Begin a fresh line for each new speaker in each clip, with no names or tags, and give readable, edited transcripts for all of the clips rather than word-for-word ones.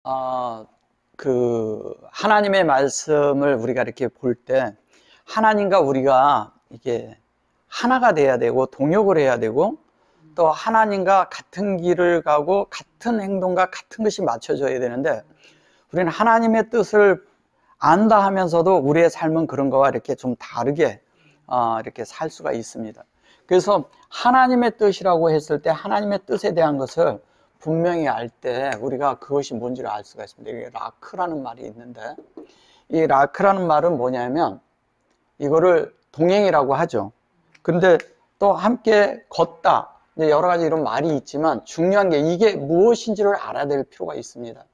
아, 하나님의 말씀을 우리가 이렇게 볼 때, 하나님과 우리가 이게 하나가 돼야 되고, 동역을 해야 되고, 또 하나님과 같은 길을 가고, 같은 행동과 같은 것이 맞춰져야 되는데, 우리는 하나님의 뜻을 안다 하면서도 우리의 삶은 그런 거와 이렇게 좀 다르게, 이렇게 살 수가 있습니다. 그래서 하나님의 뜻이라고 했을 때, 하나님의 뜻에 대한 것을 분명히 알 때 우리가 그것이 뭔지를 알 수가 있습니다. 이게 라크라는 말이 있는데, 이 라크라는 말은 뭐냐면 이거를 동행이라고 하죠. 근데 또 함께 걷다, 여러 가지 이런 말이 있지만 중요한 게 이게 무엇인지를 알아야 될 필요가 있습니다.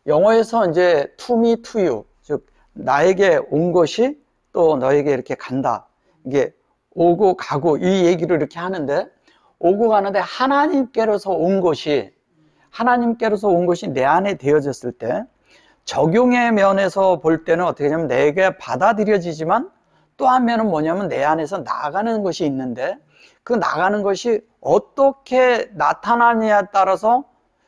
영어에서 이제 to me, to you, 즉 나에게 온 것이 또 너에게 이렇게 간다, 이게 오고 가고 이 얘기를 이렇게 하는데, 오고 가는데 하나님께로서 온 것이 내 안에 되어졌을 때, 적용의 면에서 볼 때는 어떻게 하냐면 내게 받아들여지지만, 또 한 면은 뭐냐면 내 안에서 나가는 것이 있는데, 그 나가는 것이 어떻게 나타나느냐에 따라서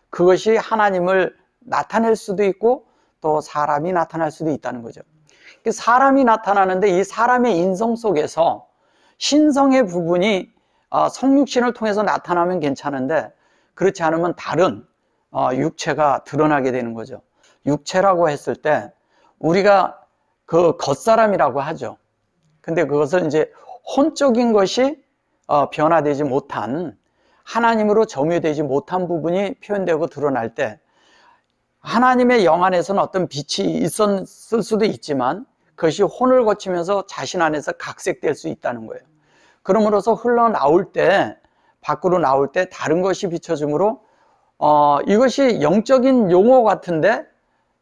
그것이 하나님을 나타낼 수도 있고 또 사람이 나타날 수도 있다는 거죠. 사람이 나타나는데 이 사람의 인성 속에서 신성의 부분이 성육신을 통해서 나타나면 괜찮은데, 그렇지 않으면 다른 육체가 드러나게 되는 거죠. 육체라고 했을 때 우리가 그 겉사람이라고 하죠. 근데 그것은 이제 혼적인 것이 변화되지 못한, 하나님으로 점유되지 못한 부분이 표현되고 드러날 때, 하나님의 영 안에서는 어떤 빛이 있었을 수도 있지만 그것이 혼을 거치면서 자신 안에서 각색될 수 있다는 거예요. 그러므로서 흘러나올 때, 밖으로 나올 때 다른 것이 비춰지므로 이것이 영적인 용어 같은데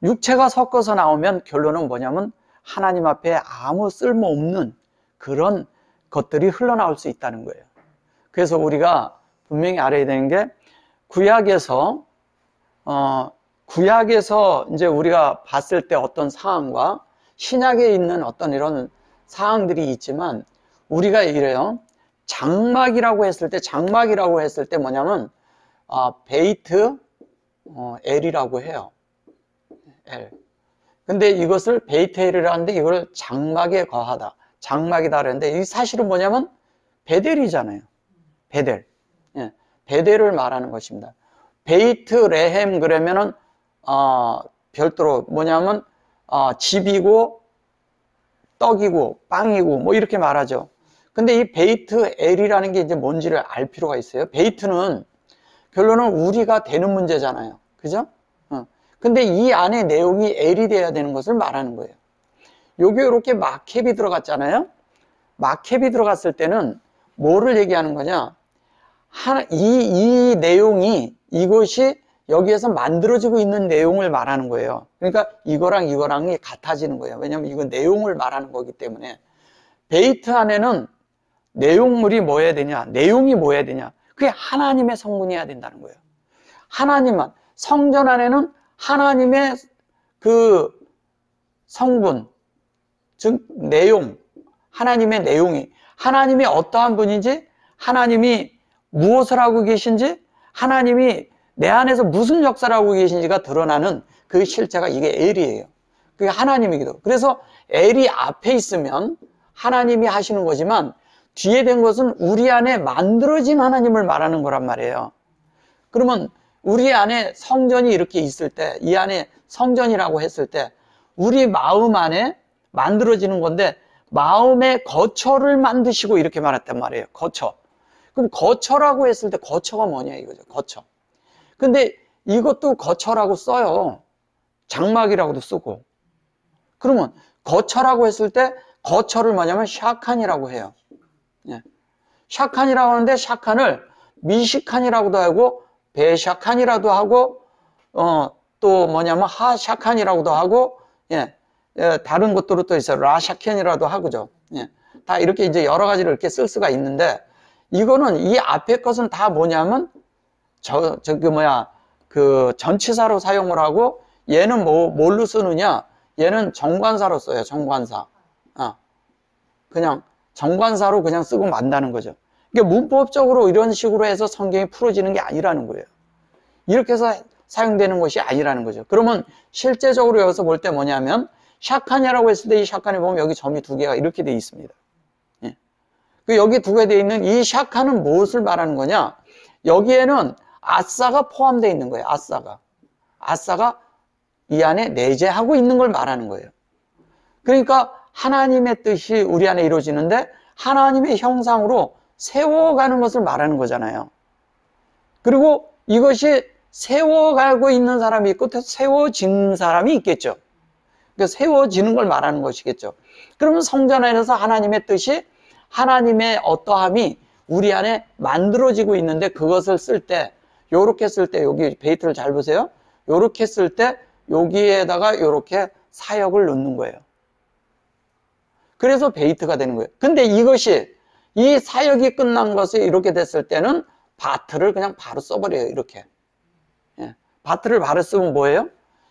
육체가 섞어서 나오면 결론은 뭐냐면 하나님 앞에 아무 쓸모없는 그런 것들이 흘러나올 수 있다는 거예요. 그래서 우리가 분명히 알아야 되는 게, 구약에서 이제 우리가 봤을 때 어떤 상황과 신약에 있는 어떤 이런 사항들이 있지만, 우리가 이래요. 장막이라고 했을 때 뭐냐면 베이트 L이라고 해요. L. 근데 이것을 베이트 L이라는데 이걸 장막에 거하다, 장막이다 그랬는데, 이 사실은 뭐냐면 베델이잖아요. 베델. 예, 베델을 말하는 것입니다. 베이트 레헴 그러면은 별도로 뭐냐면 집이고 떡이고 빵이고 뭐 이렇게 말하죠. 근데 이 베이트 L이라는 게 이제 뭔지를 알 필요가 있어요. 베이트는 결론은 우리가 되는 문제잖아요. 그죠? 근데 이 안에 내용이 L이 돼야 되는 것을 말하는 거예요. 여기 이렇게 마켑이 들어갔잖아요. 마켑이 들어갔을 때는 뭐를 얘기하는 거냐? 이 내용이, 이것이 여기에서 만들어지고 있는 내용을 말하는 거예요. 그러니까 이거랑이 같아지는 거예요. 왜냐하면 이건 내용을 말하는 거기 때문에. 베이트 안에는 내용물이 뭐여야 되냐? 내용이 뭐여야 되냐? 그게 하나님의 성분이어야 된다는 거예요. 하나님만. 성전 안에는 하나님의 그 성분, 즉 내용, 하나님의 내용이, 하나님이 어떠한 분인지, 하나님이 무엇을 하고 계신지, 하나님이 내 안에서 무슨 역사를 하고 계신지가 드러나는 그 실체가 이게 L이에요. 그게 하나님이기도. 그래서 L이 앞에 있으면 하나님이 하시는 거지만 뒤에 된 것은 우리 안에 만들어진 하나님을 말하는 거란 말이에요. 그러면 우리 안에 성전이 이렇게 있을 때, 이 안에 성전이라고 했을 때 우리 마음 안에 만들어지는 건데, 마음의 거처를 만드시고 이렇게 말했단 말이에요. 거처. 그럼 거처라고 했을 때 거처가 뭐냐 이거죠. 거처. 근데 이것도 거처라고 써요. 장막이라고도 쓰고. 그러면 거처라고 했을 때 거처를 뭐냐면 샤칸이라고 해요. 예. 샤칸이라고 하는데 샤칸을 미시칸이라고도 하고 베샤칸이라도 하고 또 뭐냐면 하샤칸이라고도 하고, 다른 것들도 또 있어요. 라샤칸이라도 하고죠. 다 이렇게 이제 여러 가지를 이렇게 쓸 수가 있는데, 이거는 이 앞에 것은 다 뭐냐면 그 전치사로 사용을 하고, 얘는 뭘로 쓰느냐? 얘는 정관사로 써요. 정관사. 그냥 정관사로 그냥 쓰고 만다는 거죠. 그러니까 문법적으로 이런 식으로 해서 성경이 풀어지는 게 아니라는 거예요. 이렇게 해서 사용되는 것이 아니라는 거죠. 그러면 실제적으로 여기서 볼 때 뭐냐면 샤칸이라고 했을 때 이 샤칸에 보면 여기 점이 두 개가 이렇게 되어 있습니다. 예. 그 여기 두 개 되어 있는 이 샤칸은 무엇을 말하는 거냐? 여기에는 아싸가 포함되어 있는 거예요. 아싸가 이 안에 내재하고 있는 걸 말하는 거예요. 그러니까 하나님의 뜻이 우리 안에 이루어지는데 하나님의 형상으로 세워가는 것을 말하는 거잖아요. 그리고 이것이 세워가고 있는 사람이 있고 세워진 사람이 있겠죠. 그러니까 세워지는 걸 말하는 것이겠죠. 그러면 성전 안에서 하나님의 뜻이, 하나님의 어떠함이 우리 안에 만들어지고 있는데 그것을 쓸 때, 요렇게 쓸 때, 여기 베이트를 잘 보세요. 요렇게 쓸 때 여기에다가 요렇게 사역을 넣는 거예요. 그래서 베이트가 되는 거예요. 근데 이것이, 이 사역이 끝난 것이 이렇게 됐을 때는 바트를 그냥 바로 써버려요. 이렇게. 예. 바트를 바로 쓰면 뭐예요?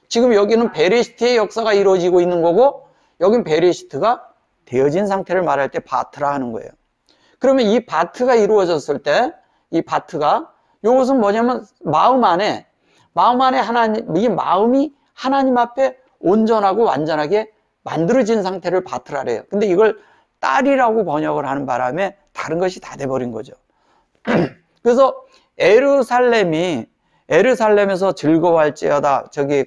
지금 여기는 베레시트의 역사가 이루어지고 있는 거고, 여긴 베레시트가 되어진 상태를 말할 때 바트라 하는 거예요. 그러면 이 바트가 이루어졌을 때, 이 바트가, 이것은 뭐냐면 마음 안에 하나님, 이 마음이 하나님 앞에 온전하고 완전하게 만들어진 상태를 바트라래요. 근데 이걸 딸이라고 번역을 하는 바람에 다른 것이 다 돼버린 거죠. 그래서 에르살렘에서 즐거워할지어다, 저기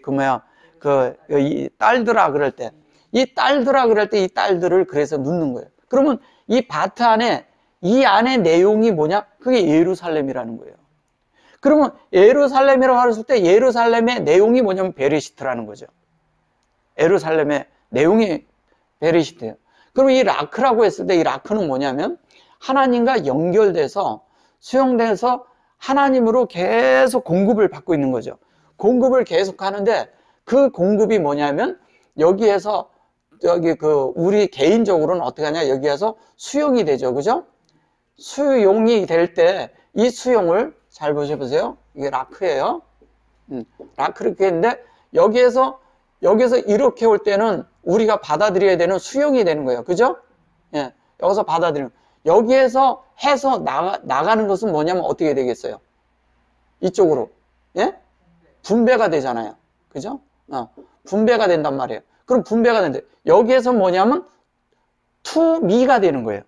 이 딸들아 그럴 때, 이 딸들을 그래서 넣는 거예요. 그러면 이 바트 안에, 이 안에 내용이 뭐냐? 그게 예루살렘이라는 거예요. 그러면 예루살렘이라고 했을 때 예루살렘의 내용이 뭐냐면 베레시트라는 거죠. 예루살렘의 내용이 베레시트예요. 그럼 이 라크라고 했을 때 이 라크는 뭐냐면 하나님과 연결돼서 수용돼서 하나님으로 계속 공급을 받고 있는 거죠. 공급을 계속 하는데 그 공급이 뭐냐면 여기에서 우리 개인적으로는 어떻게 하냐? 여기에서 수용이 되죠. 그죠? 수용이 될 때 이 수용을 잘 보셔보세요. 이게 라크예요. 라크 이렇게 했는데 여기서 이렇게 올 때는 우리가 받아들여야 되는 수용이 되는 거예요. 그죠? 예. 여기서 받아들이는. 여기에서 해서 나가는 것은 뭐냐면 어떻게 되겠어요? 이쪽으로. 예? 분배가 되잖아요. 그죠? 분배가 된단 말이에요. 그럼 분배가 되는데 여기에서 뭐냐면 투미가 되는 거예요.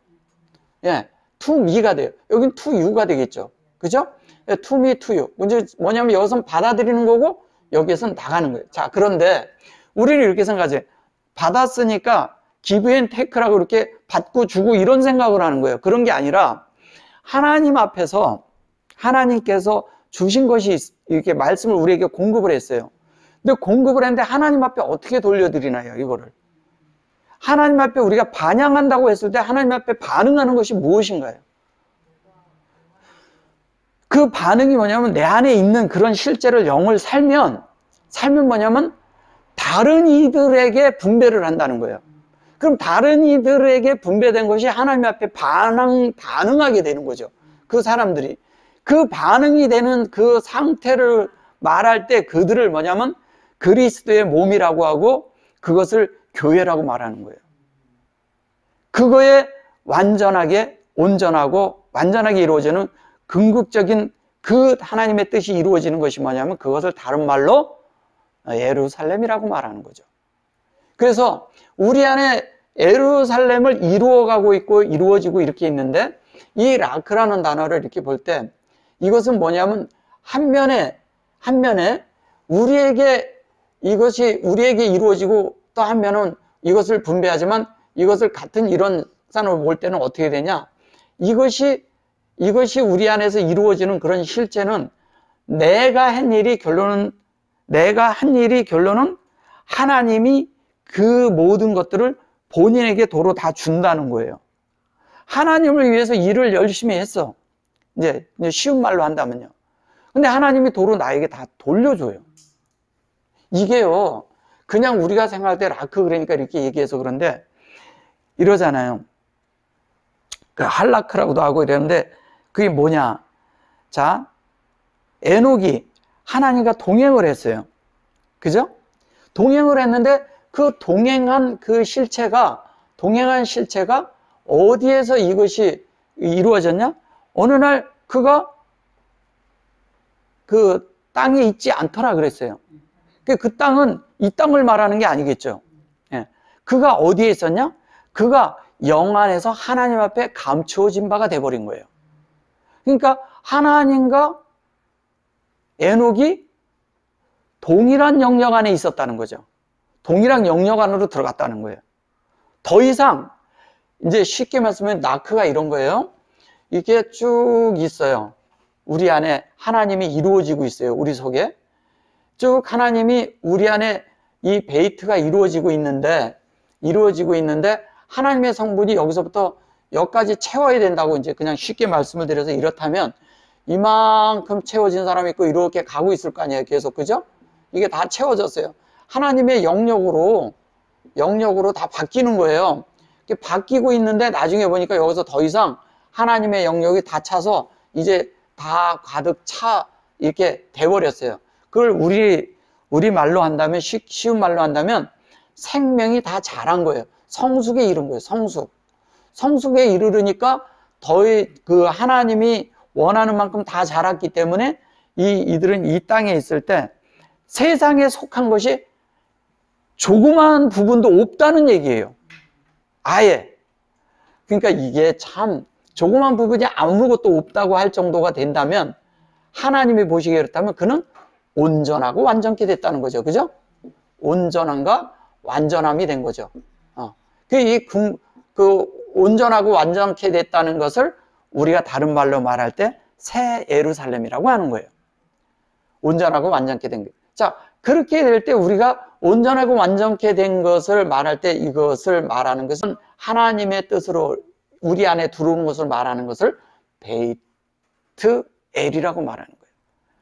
예. 투미가 돼요. 여긴 투유가 되겠죠. 그죠? 예, 투미, 투유. 문제 뭐냐면 여기서는 받아들이는 거고 여기에서는 나가는 거예요. 자, 그런데 우리는 이렇게 생각하죠. 받았으니까 give and take라고 이렇게 받고 주고 이런 생각을 하는 거예요. 그런 게 아니라 하나님 앞에서 하나님께서 주신 것이 이렇게 말씀을 우리에게 공급을 했어요. 근데 공급을 했는데 하나님 앞에 어떻게 돌려드리나요? 이거를. 하나님 앞에 우리가 반향한다고 했을 때 하나님 앞에 반응하는 것이 무엇인가요? 그 반응이 뭐냐면 내 안에 있는 그런 실제를 영을 살면 뭐냐면 다른 이들에게 분배를 한다는 거예요. 그럼 다른 이들에게 분배된 것이 하나님 앞에 반응하게 되는 거죠. 그 사람들이. 그 반응이 되는 그 상태를 말할 때 그들을 뭐냐면 그리스도의 몸이라고 하고 그것을 교회라고 말하는 거예요. 그거에 완전하게 온전하고 완전하게 이루어지는 궁극적인 그 하나님의 뜻이 이루어지는 것이 뭐냐면 그것을 다른 말로 예루살렘이라고 말하는 거죠. 그래서 우리 안에 예루살렘을 이루어가고 있고 이루어지고 이렇게 있는데 이 라크라는 단어를 이렇게 볼 때 이것은 뭐냐면 한 면에 이것이 우리에게 이루어지고 또 한 면은 이것을 분배하지만 이것을 같은 이런 산으로 볼 때는 어떻게 되냐? 이것이 우리 안에서 이루어지는 그런 실제는 내가 한 일이 결론은 하나님이 그 모든 것들을 본인에게 도로 다 준다는 거예요. 하나님을 위해서 일을 열심히 했어. 이제 쉬운 말로 한다면요. 근데 하나님이 도로 나에게 다 돌려줘요. 이게요, 그냥 우리가 생각할 때 라크 그러니까 이렇게 얘기해서 그런데 이러잖아요. 그 할라크라고도 하고 이러는데 그게 뭐냐? 자, 에녹이 하나님과 동행을 했어요. 그죠? 동행을 했는데 그 동행한 실체가 어디에서 이것이 이루어졌냐? 어느 날 그가 그 땅에 있지 않더라 그랬어요. 그 땅은 이 땅을 말하는 게 아니겠죠. 예. 그가 어디에 있었냐? 그가 영 안에서 하나님 앞에 감추어진 바가 돼버린 거예요. 그러니까 하나님과 에녹이 동일한 영역 안에 있었다는 거죠. 동일한 영역 안으로 들어갔다는 거예요. 더 이상 이제 쉽게 말씀하면 나크가 이런 거예요. 이게 쭉 있어요. 우리 안에 하나님이 이루어지고 있어요. 우리 속에 쭉 하나님이 우리 안에 이 베이트가 이루어지고 있는데 하나님의 성분이 여기서부터 여기까지 채워야 된다고 이제 그냥 쉽게 말씀을 드려서 이렇다면 이만큼 채워진 사람이 있고 이렇게 가고 있을 거 아니에요. 계속. 그죠? 이게 다 채워졌어요. 하나님의 영역으로 다 바뀌는 거예요. 바뀌고 있는데 나중에 보니까 여기서 더 이상 하나님의 영역이 다 차서 이제 다 가득 차 이렇게 돼버렸어요. 그걸 우리 말로 한다면 쉬운 말로 한다면 생명이 다 자란 거예요. 성숙에 이른 거예요. 성숙에 이르르니까 그 하나님이 원하는 만큼 다 자랐기 때문에 이들은 이 땅에 있을 때 세상에 속한 것이 조그만 부분도 없다는 얘기예요. 아예. 그러니까 이게 참 조그만 부분이 아무것도 없다고 할 정도가 된다면 하나님이 보시기에 그렇다면 그는 온전하고 완전케 됐다는 거죠. 그죠? 온전함과 완전함이 된 거죠. 그 온전하고 완전케 됐다는 것을 우리가 다른 말로 말할 때 새 예루살렘이라고 하는 거예요. 온전하고 완전케 된 거예요. 자, 그렇게 될 때 우리가 온전하고 완전케 된 것을 말할 때 이것을 말하는 것은 하나님의 뜻으로 우리 안에 들어오는 것을 말하는 것을 베이트 엘이라고 말하는 거예요.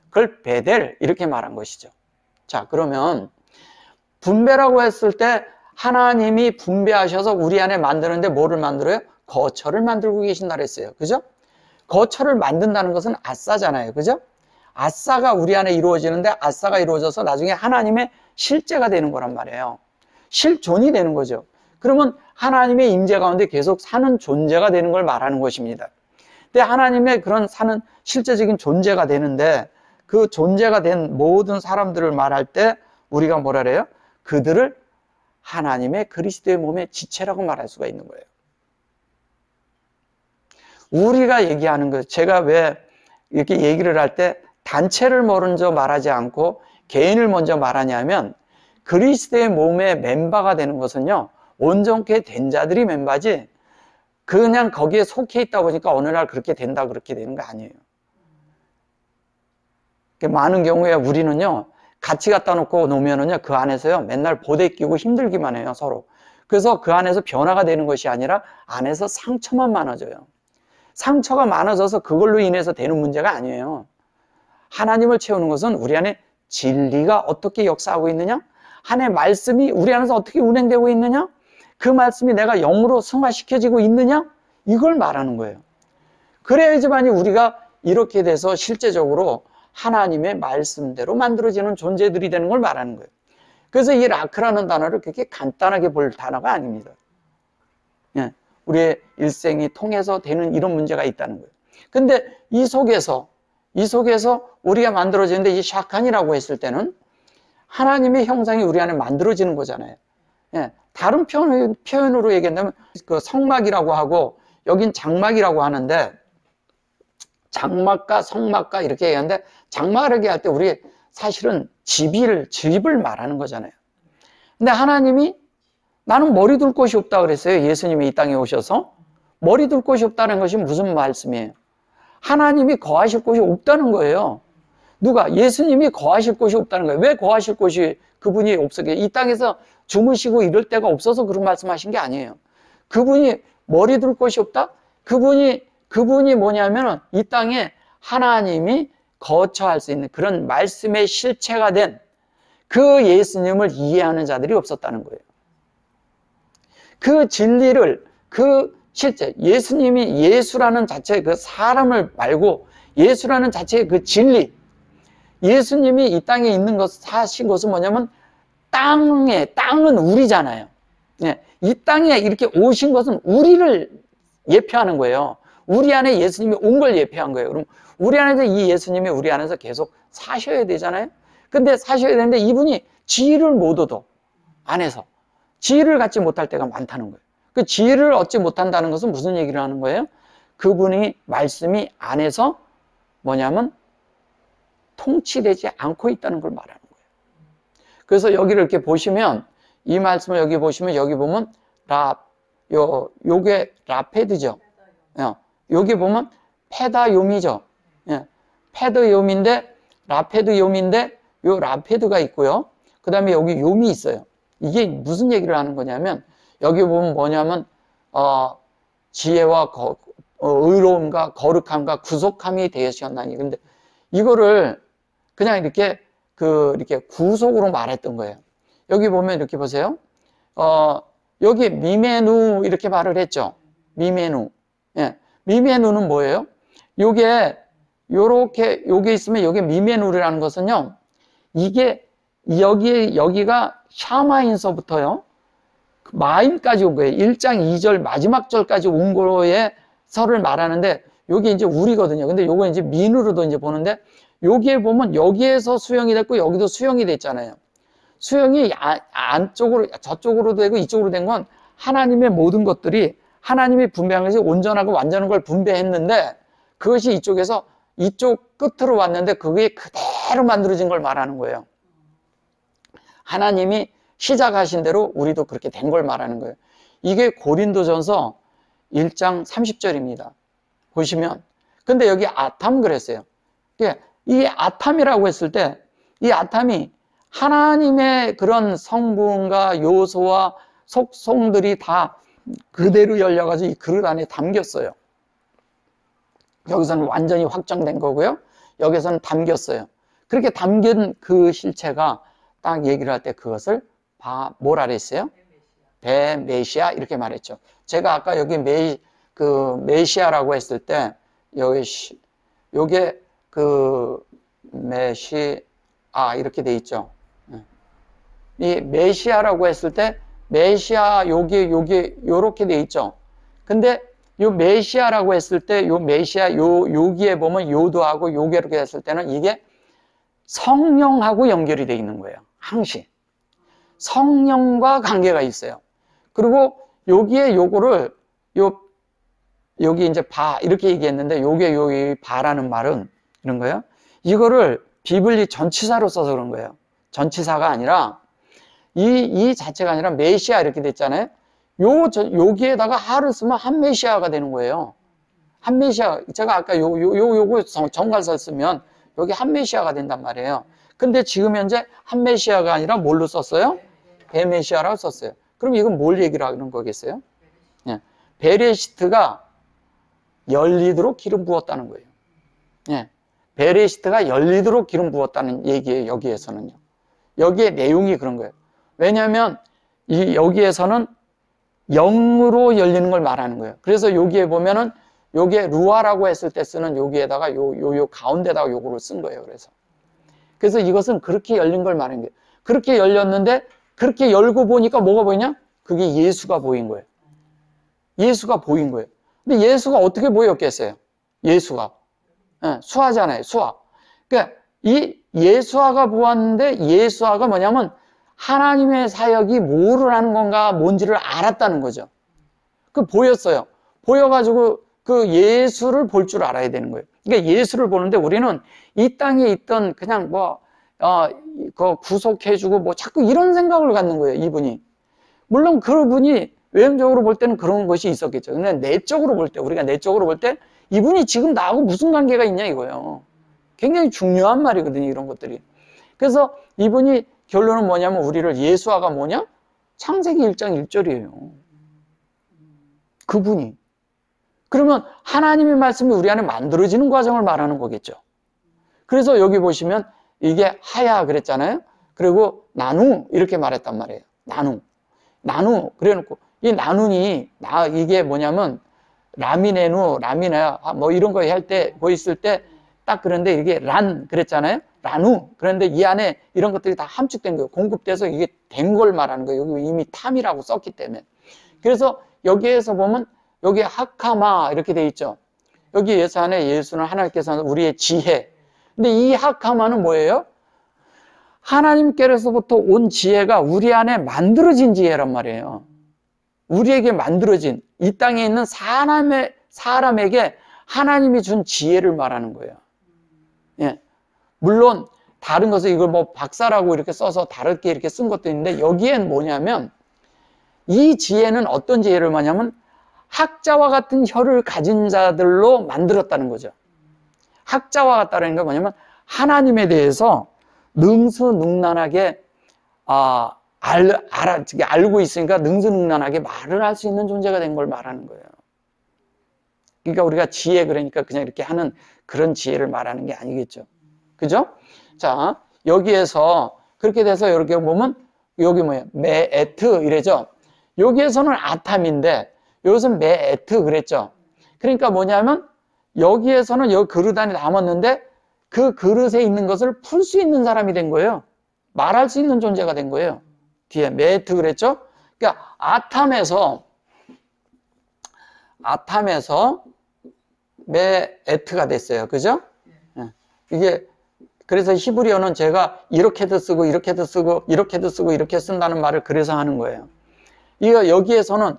그걸 베델 이렇게 말한 것이죠. 자, 그러면 분배라고 했을 때 하나님이 분배하셔서 우리 안에 만드는데 뭐를 만들어요? 거처를 만들고 계신다 그랬어요. 그죠? 거처를 만든다는 것은 아싸잖아요. 그죠? 아싸가 우리 안에 이루어지는데 아싸가 이루어져서 나중에 하나님의 실제가 되는 거란 말이에요. 실존이 되는 거죠. 그러면 하나님의 임재 가운데 계속 사는 존재가 되는 걸 말하는 것입니다. 근데 하나님의 그런 사는 실제적인 존재가 되는데 그 존재가 된 모든 사람들을 말할 때 우리가 뭐라 그래요? 그들을 하나님의 그리스도의 몸의 지체라고 말할 수가 있는 거예요. 우리가 얘기하는 것, 제가 왜 이렇게 얘기를 할 때 단체를 먼저 말하지 않고 개인을 먼저 말하냐면 그리스도의 몸의 멤버가 되는 것은요, 온전케 된 자들이 멤버지 그냥 거기에 속해 있다 보니까 어느 날 그렇게 된다 그렇게 되는 거 아니에요. 많은 경우에 우리는요, 같이 갖다 놓고 놓으면은요, 그 안에서요, 맨날 보대끼고 힘들기만 해요, 서로. 그래서 그 안에서 변화가 되는 것이 아니라 안에서 상처만 많아져요. 상처가 많아져서 그걸로 인해서 되는 문제가 아니에요. 하나님을 채우는 것은 우리 안에 진리가 어떻게 역사하고 있느냐? 하나님의 말씀이 우리 안에서 어떻게 운행되고 있느냐? 그 말씀이 내가 영으로 승화시켜지고 있느냐? 이걸 말하는 거예요. 그래야지만이 우리가 이렇게 돼서 실제적으로 하나님의 말씀대로 만들어지는 존재들이 되는 걸 말하는 거예요. 그래서 이 라크라는 단어를 그렇게 간단하게 볼 단어가 아닙니다. 예, 우리의 일생이 통해서 되는 이런 문제가 있다는 거예요. 근데 이 속에서 우리가 만들어지는데 이 샤칸이라고 했을 때는 하나님의 형상이 우리 안에 만들어지는 거잖아요. 예, 다른 표현으로 얘기한다면 그 성막이라고 하고 여긴 장막이라고 하는데 장막과 성막과 이렇게 얘기하는데 장막을 얘기할 때 우리 사실은 집을 말하는 거잖아요. 근데 하나님이 나는 머리 둘 곳이 없다 그랬어요. 예수님이 이 땅에 오셔서 머리 둘 곳이 없다는 것이 무슨 말씀이에요? 하나님이 거하실 곳이 없다는 거예요. 누가? 예수님이 거하실 곳이 없다는 거예요. 왜 거하실 곳이 그분이 없었게? 이 땅에서 주무시고 이럴 데가 없어서 그런 말씀하신 게 아니에요. 그분이 머리 둘 곳이 없다? 그분이 뭐냐면은 이 땅에 하나님이 거처할 수 있는 그런 말씀의 실체가 된 그 예수님을 이해하는 자들이 없었다는 거예요. 그 진리를, 그 실제, 예수님이 예수라는 자체의 그 사람을 말고 예수라는 자체의 그 진리, 예수님이 이 땅에 있는 것, 사신 것은 뭐냐면 땅은 우리잖아요. 이 땅에 이렇게 오신 것은 우리를 예표하는 거예요. 우리 안에 예수님이 온 걸 예표한 거예요. 그럼 우리 안에서 이 예수님이 우리 안에서 계속 사셔야 되잖아요. 근데 사셔야 되는데 이분이 지혜를 못 얻어. 안에서. 지혜를 갖지 못할 때가 많다는 거예요. 그 지혜를 얻지 못한다는 것은 무슨 얘기를 하는 거예요? 그분이 말씀이 안에서 뭐냐면 통치되지 않고 있다는 걸 말하는 거예요. 그래서 여기를 이렇게 보시면 이 말씀을 여기 보시면 여기 보면 요게 라페드죠. 여기 보면 페다요미죠. 페드요미인데 라페드요미인데 요 라페드가 있고요. 그 다음에 여기 요미 있어요. 이게 무슨 얘기를 하는 거냐면 여기 보면 뭐냐면 지혜와 의로움과 거룩함과 구속함이 되셨나니. 근데 이거를 그냥 이렇게 이렇게 구속으로 말했던 거예요. 여기 보면 이렇게 보세요. 여기 미메누 이렇게 말을 했죠. 미메누. 예. 미메누는 뭐예요? 요게 요렇게 요게 있으면 여기 미메누라는 것은요. 이게 여기가 샤마인서부터요. 마임까지 온 거예요. 1장 2절 마지막 절까지 온 거에 설을 말하는데 요게 이제 우리거든요. 근데 요거 이제 민으로도 이제 보는데 여기에 보면 여기에서 수용이 됐고 여기도 수용이 됐잖아요. 수용이 안쪽으로 저쪽으로 되고 이쪽으로 된 건 하나님의 모든 것들이 하나님이 분배한 것이 온전하고 완전한 걸 분배했는데 그것이 이쪽에서 이쪽 끝으로 왔는데 그게 그대로 만들어진 걸 말하는 거예요. 하나님이 시작하신 대로 우리도 그렇게 된 걸 말하는 거예요. 이게 고린도전서 1장 30절입니다. 보시면 근데 여기 아탐 그랬어요. 이 아탐이라고 했을 때 이 아탐이 하나님의 그런 성분과 요소와 속성들이 다 그대로 열려가지고 이 그릇 안에 담겼어요. 여기서는 완전히 확정된 거고요. 여기서는 담겼어요. 그렇게 담긴 그 실체가 딱 얘기를 할 때 그것을 뭐라 그랬어요? 베메시아 이렇게 말했죠. 제가 아까 여기 메시아라고 했을 때 요게 이렇게 돼 있죠. 이 메시아라고 했을 때 메시아 요렇게 돼 있죠. 근데 요 메시아라고 했을 때 요 메시아 여기에 보면 요도하고 요게 이렇게 했을 때는 이게 성령하고 연결이 돼 있는 거예요. 항시 성령과 관계가 있어요. 그리고 여기에 요거를 여기 이제 이렇게 얘기했는데 여기 바라는 말은 이런 거예요. 이거를 비블리 전치사로 써서 그런 거예요. 전치사가 아니라 이 자체가 아니라 메시아 이렇게 됐잖아요. 여기에다가 하를 쓰면 한 메시아가 되는 거예요. 한 메시아. 제가 아까 요거 정관사 쓰면 여기 한 메시아가 된단 말이에요. 근데 지금 현재 한 메시아가 아니라 뭘로 썼어요? 베메시아라고 썼어요. 그럼 이건 뭘 얘기를 하는 거겠어요? 예. 베레시트가 열리도록 기름 부었다는 거예요. 예. 베레시트가 열리도록 기름 부었다는 얘기예요. 여기에서는요. 여기에 내용이 그런 거예요. 왜냐하면 여기에서는 영으로 열리는 걸 말하는 거예요. 그래서 여기에 보면은 요게 루아라고 했을 때 쓰는 여기에다가 요 가운데다가 요거를 쓴 거예요. 그래서 이것은 그렇게 열린 걸 말하는 거예요. 그렇게 열렸는데 그렇게 열고 보니까 뭐가 보이냐? 그게 예수가 보인 거예요. 예수가 보인 거예요. 근데 예수가 어떻게 보였겠어요? 예수가. 예, 수화잖아요. 수화. 그러니까 이 예수화가 보았는데 예수화가 뭐냐면 하나님의 사역이 뭐를 하는 건가 뭔지를 알았다는 거죠. 보였어요. 보여가지고 그 예수를 볼 줄 알아야 되는 거예요. 그러니까 예수를 보는데 우리는 이 땅에 있던 그냥 구속해주고 자꾸 이런 생각을 갖는 거예요. 이분이. 물론 그분이 외형적으로 볼 때는 그런 것이 있었겠죠. 근데 내적으로 볼 때, 우리가 내적으로 볼 때 이분이 지금 나하고 무슨 관계가 있냐 이거예요. 굉장히 중요한 말이거든요. 이런 것들이. 그래서 이분이 결론은 뭐냐면 우리를 예수화가 뭐냐? 창세기 1장 1절이에요. 그분이. 그러면 하나님의 말씀이 우리 안에 만들어지는 과정을 말하는 거겠죠. 그래서 여기 보시면 이게 하야 그랬잖아요. 그리고 나누 이렇게 말했단 말이에요. 나누 그래놓고 이 나누니 이게 뭐냐면 라미네누 이런 거 할 때 있을 때 딱 그런데 이게 란 그랬잖아요. 라누 그런데 이 안에 이런 것들이 다 함축된 거예요. 공급돼서 이게 된 걸 말하는 거예요. 여기 이미 탐이라고 썼기 때문에. 그래서 여기에서 보면 여기 하카마 이렇게 돼 있죠. 여기 예수 안에 예수는 하나님께서 우리의 지혜. 근데 이 학하마는 뭐예요? 하나님께로부터 온 지혜가 우리 안에 만들어진 지혜란 말이에요. 우리에게 만들어진, 이 땅에 있는 사람에게 하나님이 준 지혜를 말하는 거예요. 예. 물론 다른 것을 이걸 뭐 박사라고 이렇게 써서 다르게 이렇게 쓴 것도 있는데, 여기엔 뭐냐면 이 지혜는 어떤 지혜를 말하냐면 학자와 같은 혀를 가진 자들로 만들었다는 거죠. 학자와 같다는 건 뭐냐면 하나님에 대해서 능수능란하게 알고 있으니까 능수능란하게 말을 할 수 있는 존재가 된 걸 말하는 거예요. 그러니까 우리가 지혜, 그러니까 그냥 이렇게 하는 그런 지혜를 말하는 게 아니겠죠. 그죠? 자, 여기에서 그렇게 돼서 이렇게 보면 여기 뭐예요? 메에트 이래죠. 여기에서는 아탐인데 여기서는 메에트 그랬죠. 그러니까 뭐냐면 여기에서는 여기 그릇 안에 남았는데 그 그릇에 있는 것을 풀 수 있는 사람이 된 거예요. 말할 수 있는 존재가 된 거예요. 뒤에 메에트 그랬죠. 그러니까 아탐에서 메에트가 됐어요. 그죠? 이게 그래서 히브리어는 제가 이렇게도 쓰고 이렇게도 쓰고 이렇게도 쓰고 이렇게 쓴다는 말을 그래서 하는 거예요. 이거 여기에서는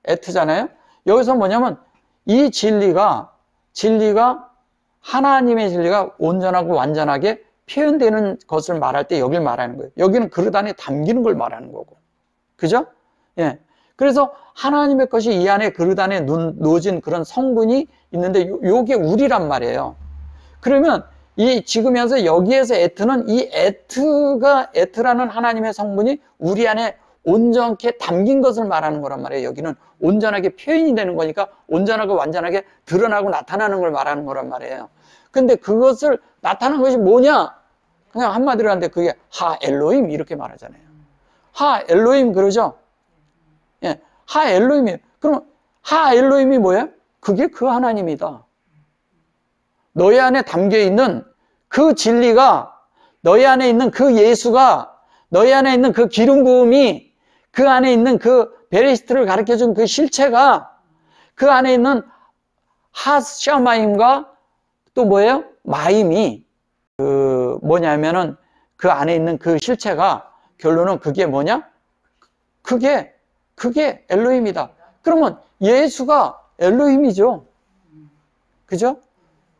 에트잖아요. 여기서 뭐냐면 이 진리가 하나님의 진리가 온전하고 완전하게 표현되는 것을 말할 때 여길 말하는 거예요. 여기는 그릇 안에 담기는 걸 말하는 거고. 그죠? 예. 그래서 하나님의 것이 이 안에 그릇 안에 놓진 그런 성분이 있는데 요게 우리란 말이에요. 그러면 지금 현재 여기에서 에트는 이 에트라는 하나님의 성분이 우리 안에 온전하게 담긴 것을 말하는 거란 말이에요. 여기는 온전하게 표현이 되는 거니까 온전하고 완전하게 드러나고 나타나는 걸 말하는 거란 말이에요. 근데 그것을 나타나는 것이 뭐냐? 그냥 한마디로 하는데 그게 하 엘로힘 이렇게 말하잖아요. 하 엘로힘 그러죠? 예, 하 엘로힘이에요. 그럼 하 엘로힘이 뭐예요? 그게 그 하나님이다. 너희 안에 담겨있는 그 진리가, 너희 안에 있는 그 예수가, 너희 안에 있는 그 기름 부음이, 그 안에 있는 그 베레시트를 가르쳐준 그 실체가, 그 안에 있는 하샤마임과 또 뭐예요? 마임이 뭐냐면은 그 안에 있는 그 실체가 결론은 그게 뭐냐? 그게 엘로힘이다. 그러면 예수가 엘로힘이죠. 그죠?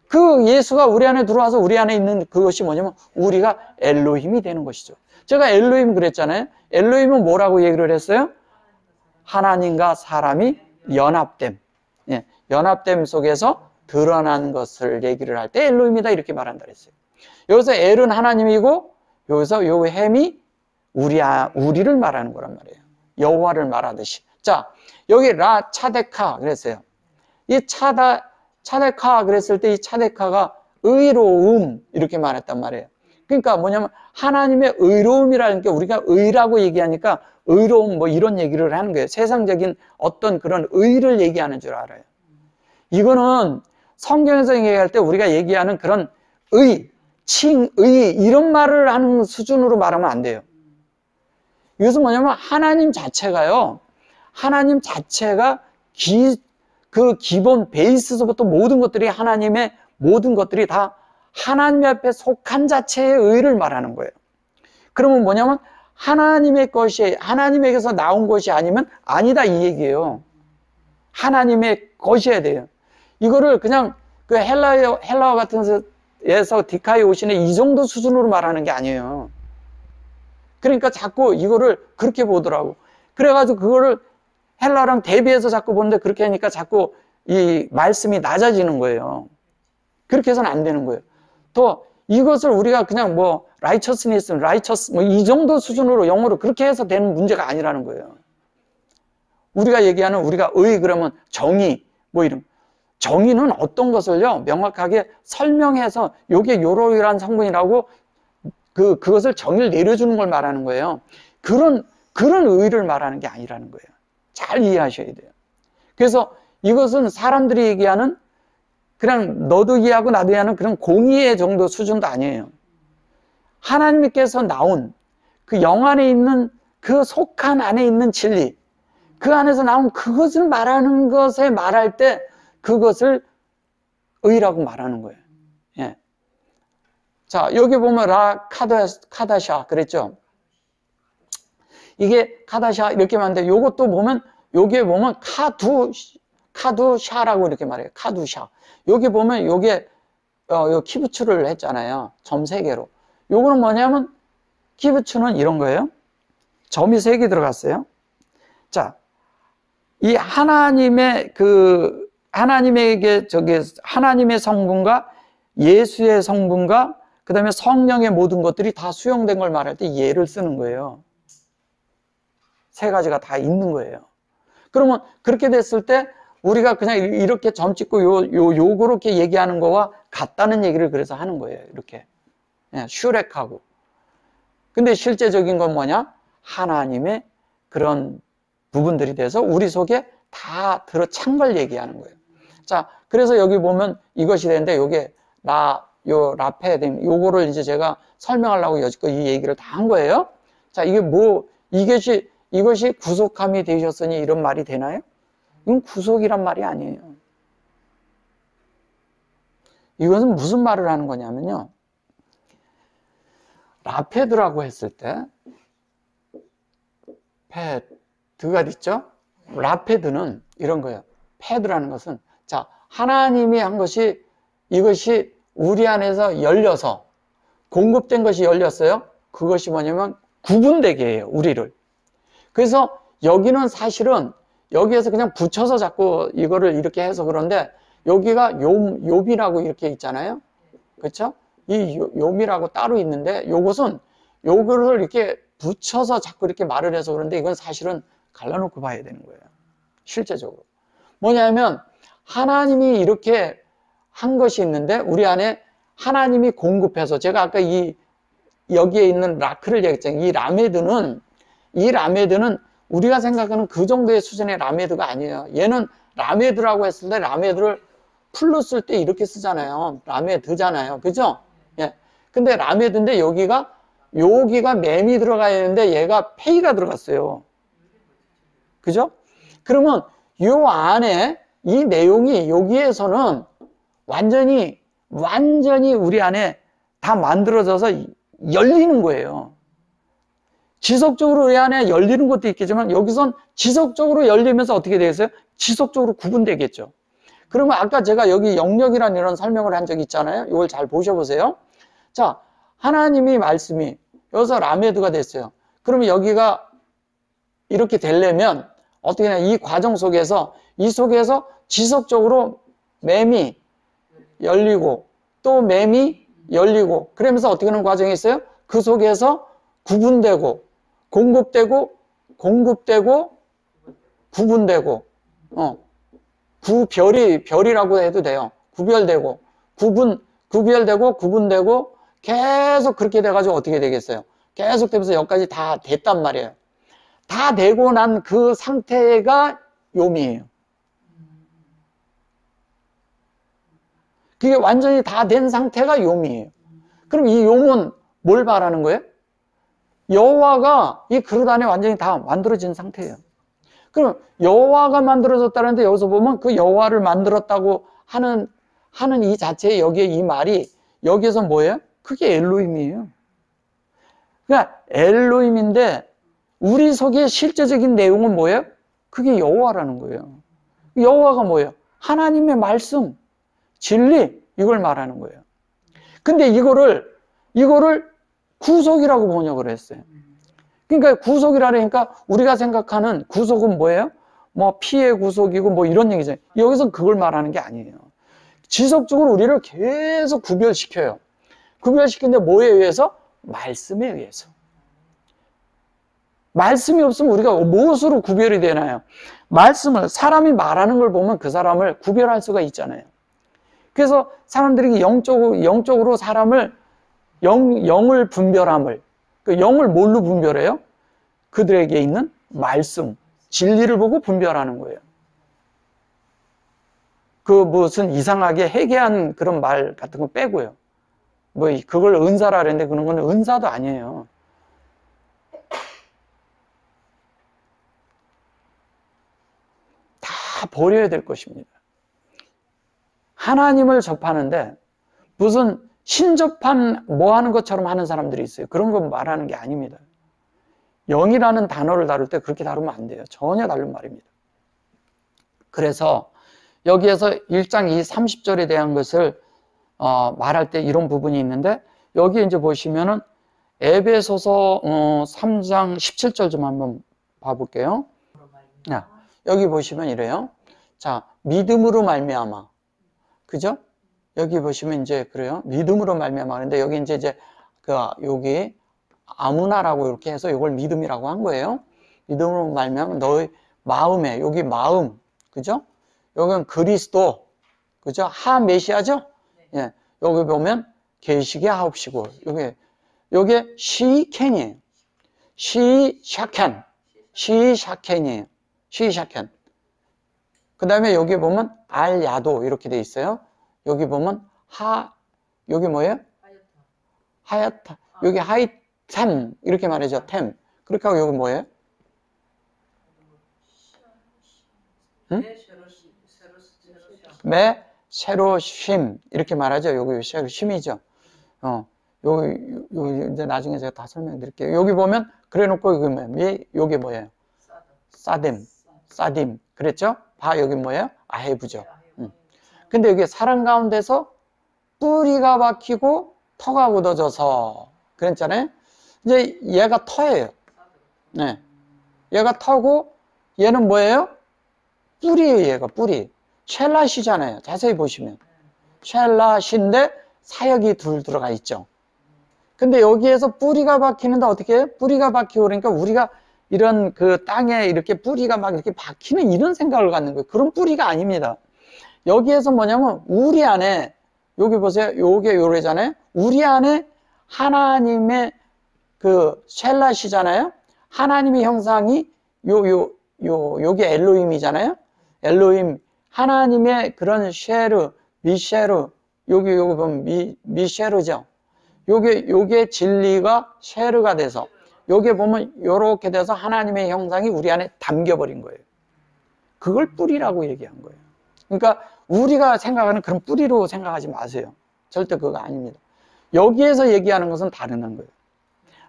그 예수가 우리 안에 들어와서 우리 안에 있는 그것이 뭐냐면 우리가 엘로힘이 되는 것이죠. 제가 엘로힘 그랬잖아요. 엘로힘은 뭐라고 얘기를 했어요? 하나님과 사람이 연합됨. 예, 연합됨 속에서 드러난 것을 얘기를 할 때 엘로힘이다 이렇게 말한다 그랬어요. 여기서 엘은 하나님이고 여기서 요 햄이 우리를 말하는 거란 말이에요. 여호와를 말하듯이. 자, 여기 라 차데카 그랬어요. 이 차데카 그랬을 때 이 차데카가 의로움 이렇게 말했단 말이에요. 그러니까 뭐냐면 하나님의 의로움이라는 게 우리가 의라고 얘기하니까 의로움 뭐 이런 얘기를 하는 거예요. 세상적인 어떤 그런 의를 얘기하는 줄 알아요. 이거는 성경에서 얘기할 때 우리가 얘기하는 그런 의, 칭의 이런 말을 하는 수준으로 말하면 안 돼요. 이것은 뭐냐면 하나님 자체가요. 하나님 자체가 그 기본 베이스서부터 모든 것들이 하나님의 모든 것들이 다 하나님 앞에 속한 자체의 의를 말하는 거예요. 그러면 뭐냐면 하나님의 것이 하나님에게서 나온 것이 아니면 아니다 이 얘기예요. 하나님의 것이어야 돼요. 이거를 그냥 그 헬라어 같은 데서 디카이 오신의 이 정도 수준으로 말하는 게 아니에요. 그러니까 자꾸 이거를 그렇게 보더라고. 그래가지고 그거를 헬라랑 대비해서 자꾸 보는데 그렇게 하니까 자꾸 이 말씀이 낮아지는 거예요. 그렇게 해서는 안 되는 거예요. 또 이것을 우리가 그냥 뭐 righteousness 뭐 이 정도 수준으로 영어로 그렇게 해서 되는 문제가 아니라는 거예요. 우리가 얘기하는 우리가 의 그러면 정의 뭐 이런 정의는 어떤 것을요 명확하게 설명해서 요게 요러이러한 성분이라고 그것을 정의를 내려주는 걸 말하는 거예요. 그런 의를 말하는 게 아니라는 거예요. 잘 이해하셔야 돼요. 그래서 이것은 사람들이 얘기하는 그냥 너도 이해하고 나도 이해하는 그런 공의의 정도 수준도 아니에요. 하나님께서 나온 그 영 안에 있는 그 속한 안에 있는 진리, 그 안에서 나온 그것을 말하는 것에 말할 때 그것을 의라고 말하는 거예요. 예. 자, 여기 보면 카다샤 그랬죠? 이게 카다샤 이렇게 말하는데 요것도 보면 여기에 보면 카두샤라고 이렇게 말해요. 카두샤. 여기 보면 요게 요 키부츠를 했잖아요. 점 3개로. 요거는 뭐냐면 키부츠는 이런 거예요. 점이 3개 들어갔어요. 자, 이 하나님의 하나님에게 하나님의 성분과 예수의 성분과 그 다음에 성령의 모든 것들이 다 수용된 걸 말할 때 예를 쓰는 거예요. 3가지가 다 있는 거예요. 그러면 그렇게 됐을 때 우리가 그냥 이렇게 점 찍고 요렇게 얘기하는 거와 같다는 얘기를 그래서 하는 거예요. 이렇게. 슈렉하고. 근데 실제적인 건 뭐냐? 하나님의 그런 부분들이 돼서 우리 속에 다 들어찬 걸 얘기하는 거예요. 자, 그래서 여기 보면 이것이 되는데 요게 라페뎀 요거를 이제 제가 설명하려고 여지껏 이 얘기를 다 한 거예요. 자, 이게 이것이 구속함이 되셨으니 이런 말이 되나요? 이건 구속이란 말이 아니에요. 이것은 무슨 말을 하는 거냐면요. 라페드라고 했을 때 패드가 있죠? 라페드는 이런 거예요. 패드라는 것은 자, 하나님이 한 것이 이것이 우리 안에서 열려서 공급된 것이 열렸어요. 그것이 뭐냐면 구분되게 해요. 우리를. 그래서 여기는 사실은 여기에서 그냥 붙여서 자꾸 이거를 이렇게 해서 그런데 여기가 욥이라고 이렇게 있잖아요. 그렇죠? 이 욥이라고 따로 있는데 요것은 요거를 이렇게 붙여서 자꾸 이렇게 말을 해서 그런데 이건 사실은 갈라놓고 봐야 되는 거예요. 실제적으로. 뭐냐면 하나님이 이렇게 한 것이 있는데 우리 안에 하나님이 공급해서 제가 아까 여기에 있는 라크를 얘기했잖아요. 이 라메드는 우리가 생각하는 그 정도의 수준의 라메드가 아니에요. 얘는 라메드라고 했을 때 라메드를 풀로 쓸 때 이렇게 쓰잖아요. 라메드잖아요. 그죠? 예. 근데 라메드인데 여기가 맴이 들어가야 되는데 얘가 페이가 들어갔어요. 그죠? 그러면 요 안에 이 내용이 여기에서는 완전히 우리 안에 다 만들어져서 열리는 거예요. 지속적으로 우리 안에 열리는 것도 있겠지만 여기선 지속적으로 열리면서 어떻게 되겠어요? 지속적으로 구분되겠죠. 그러면 아까 제가 여기 영역이라는 이런 설명을 한 적이 있잖아요. 이걸 잘 보셔보세요. 자, 하나님이 말씀이 여기서 라메드가 됐어요. 그러면 여기가 이렇게 되려면 어떻게 하냐? 이 과정 속에서 지속적으로 맴이 열리고 또 맴이 열리고 그러면서 어떻게 하는 과정이 있어요? 그 속에서 구분되고 공급되고 구분되고 별이라고 해도 돼요. 구별되고 구분되고 계속 그렇게 돼가지고 어떻게 되겠어요? 계속 되면서 여기까지 다 됐단 말이에요. 다 되고 난 그 상태가 욤이에요. 그게 완전히 다 된 상태가 욤이에요. 그럼 이 욤은 뭘 말하는 거예요? 여호와가 이 그릇 안에 완전히 다 만들어진 상태예요. 그럼 여호와가 만들어졌다는데 여기서 보면 그 여호와를 만들었다고 하는 이 자체에 여기에 이 말이 여기에서 뭐예요? 그게 엘로힘이에요. 그러니까 엘로힘인데 우리 속의 실제적인 내용은 뭐예요? 그게 여호와라는 거예요. 여호와가 뭐예요? 하나님의 말씀, 진리 이걸 말하는 거예요. 근데 이거를 구속이라고 번역을 했어요. 그러니까 구속이라니까 우리가 생각하는 구속은 뭐예요? 뭐 피의 구속이고 뭐 이런 얘기잖아요. 여기서 그걸 말하는 게 아니에요. 지속적으로 우리를 계속 구별시켜요. 구별시키는데 뭐에 의해서? 말씀에 의해서. 말씀이 없으면 우리가 무엇으로 구별이 되나요? 사람이 말하는 걸 보면 그 사람을 구별할 수가 있잖아요. 그래서 사람들이 영적으로 사람을 영을 분별함을 그 영을 뭘로 분별해요? 그들에게 있는 말씀, 진리를 보고 분별하는 거예요. 그 무슨 이상하게 해괴한 그런 말 같은 거 빼고요. 그걸 은사라 그랬는데 그런 건 은사도 아니에요. 다 버려야 될 것입니다. 하나님을 접하는데 무슨 신접한 뭐 하는 것처럼 하는 사람들이 있어요. 그런 건 말하는 게 아닙니다. 영이라는 단어를 다룰 때 그렇게 다루면 안 돼요. 전혀 다른 말입니다. 그래서 여기에서 1장 30절에 대한 것을 말할 때 이런 부분이 있는데, 여기 이제 보시면은 에베소서 3장 17절 좀 한번 봐볼게요. 여기 보시면 이래요. 자, 믿음으로 말미암아. 그죠? 여기 보시면 이제 그래요. 믿음으로 말미암아. 근데 여기 이제 여기 아무나라고 이렇게 해서 이걸 믿음이라고 한 거예요. 믿음으로 말미암아 너의 마음에, 여기 마음. 그죠? 여기는 그리스도. 그죠? 하 메시아죠? 예. 여기 보면 계시게 하옵시고. 요게 시켄이에요. 시샤켄. 시샤켄이에요. 시샤켄. 그 다음에 여기 보면 알야도 이렇게 돼 있어요. 여기 보면 여기 뭐예요? 하야타. 여기 하이템 이렇게 말하죠. 템. 그렇게 하고 여기 뭐예요? 응? 세로쉼 이렇게 말하죠. 여기 세로쉼이죠. 여기 이제 나중에 제가 다 설명드릴게요. 여기 보면 그래놓고 여기 뭐예요? 사딤 그랬죠? 여기 뭐예요? 아헤브죠. 근데 여기 사람 가운데서 뿌리가 박히고 터가 굳어져서 그랬잖아요. 이제 얘가 터예요. 네. 얘가 터고 얘는 뭐예요? 뿌리예요. 얘가 뿌리. 첼라시잖아요. 자세히 보시면 첼라시인데 사역이 둘 들어가 있죠. 근데 여기에서 뿌리가 박히는데 어떻게 해요? 뿌리가 박히고 그러니까 우리가 이런 그 땅에 이렇게 뿌리가 막 이렇게 박히는 이런 생각을 갖는 거예요. 그런 뿌리가 아닙니다. 여기에서 뭐냐면 우리 안에 여기 보세요. 요게 요래잖아요. 우리 안에 하나님의 그 첼라시잖아요. 하나님의 형상이 요게 엘로힘이잖아요. 엘로힘 하나님의 그런 미쉐르 여기 보면 미쉐르죠. 요게 진리가 쉐르가 돼서 요게 보면 요렇게 돼서 하나님의 형상이 우리 안에 담겨버린 거예요. 그걸 뿌리라고 얘기한 거예요. 그러니까 우리가 생각하는 그런 뿌리로 생각하지 마세요. 절대 그거 아닙니다. 여기에서 얘기하는 것은 다른 거예요.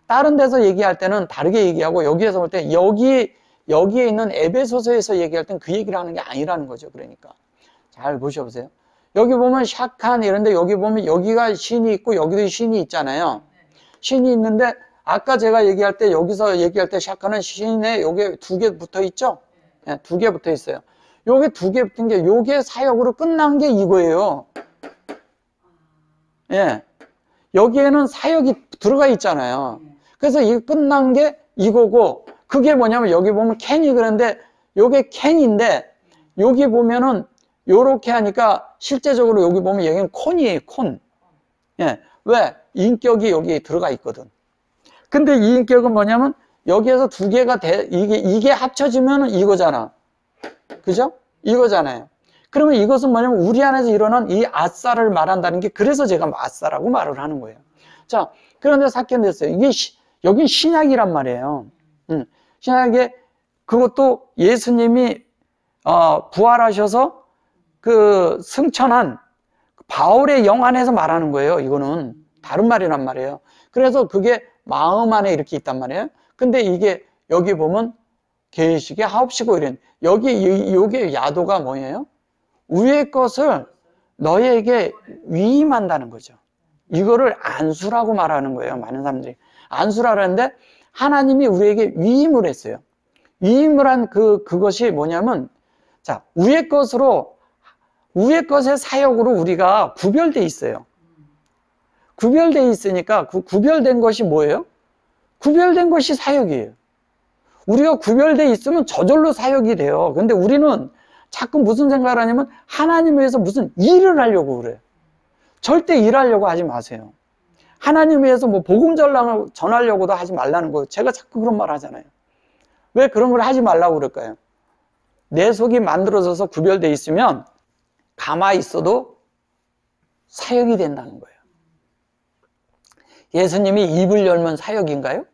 다른 데서 얘기할 때는 다르게 얘기하고 여기에서 볼 때 여기에 있는 에베소서에서 얘기할 땐 그 얘기를 하는 게 아니라는 거죠. 그러니까 잘 보셔보세요. 여기 보면 샤칸 이런데 여기 보면 여기가 신이 있고 여기도 신이 있잖아요. 신이 있는데 아까 제가 얘기할 때 여기서 얘기할 때 샤칸은 신에 요게 2개 붙어 있죠? 네, 2개 붙어 있어요. 요게 2개 붙은 게 요게 사역으로 끝난 게 이거예요. 예. 여기에는 사역이 들어가 있잖아요. 그래서 이 끝난 게 이거고 그게 뭐냐면 여기 보면 캔이 그런데 요게 캔인데 여기 보면은 요렇게 하니까 실제적으로 여기 보면 여기는 콘이에요. 콘. 예. 왜? 인격이 여기 들어가 있거든. 근데 이 인격은 뭐냐면 여기에서 2개가 이게 합쳐지면 이거잖아. 그죠? 이거잖아요. 그러면 이것은 뭐냐면 우리 안에서 일어난 이 아싸를 말한다는 게 그래서 제가 아싸라고 말을 하는 거예요. 자, 그런데 사건됐어요. 여긴 신약이란 말이에요. 신약에 그것도 예수님이 부활하셔서 그 승천한 바울의 영 안에서 말하는 거예요. 이거는 다른 말이란 말이에요. 그래서 그게 마음 안에 이렇게 있단 말이에요. 근데 이게 여기 보면 계시게 하옵시고 이런 요게 야도가 뭐예요? 위의 것을 너희에게 위임한다는 거죠. 이거를 안수라고 말하는 거예요. 많은 사람들이 안수라는데 하나님이 우리에게 위임을 했어요. 위임을 한 그것이 뭐냐면 자, 위의 것의 사역으로 우리가 구별돼 있어요. 구별돼 있으니까 그 구별된 것이 뭐예요? 구별된 것이 사역이에요. 우리가 구별돼 있으면 저절로 사역이 돼요. 근데 우리는 자꾸 무슨 생각을 하냐면 하나님을 위해서 무슨 일을 하려고 그래요. 절대 일하려고 하지 마세요. 하나님을 위해서 뭐 복음 전하려고도 하지 말라는 거예요. 제가 자꾸 그런 말 하잖아요. 왜 그런 걸 하지 말라고 그럴까요? 내 속이 만들어져서 구별돼 있으면 가만히 있어도 사역이 된다는 거예요. 예수님이 입을 열면 사역인가요?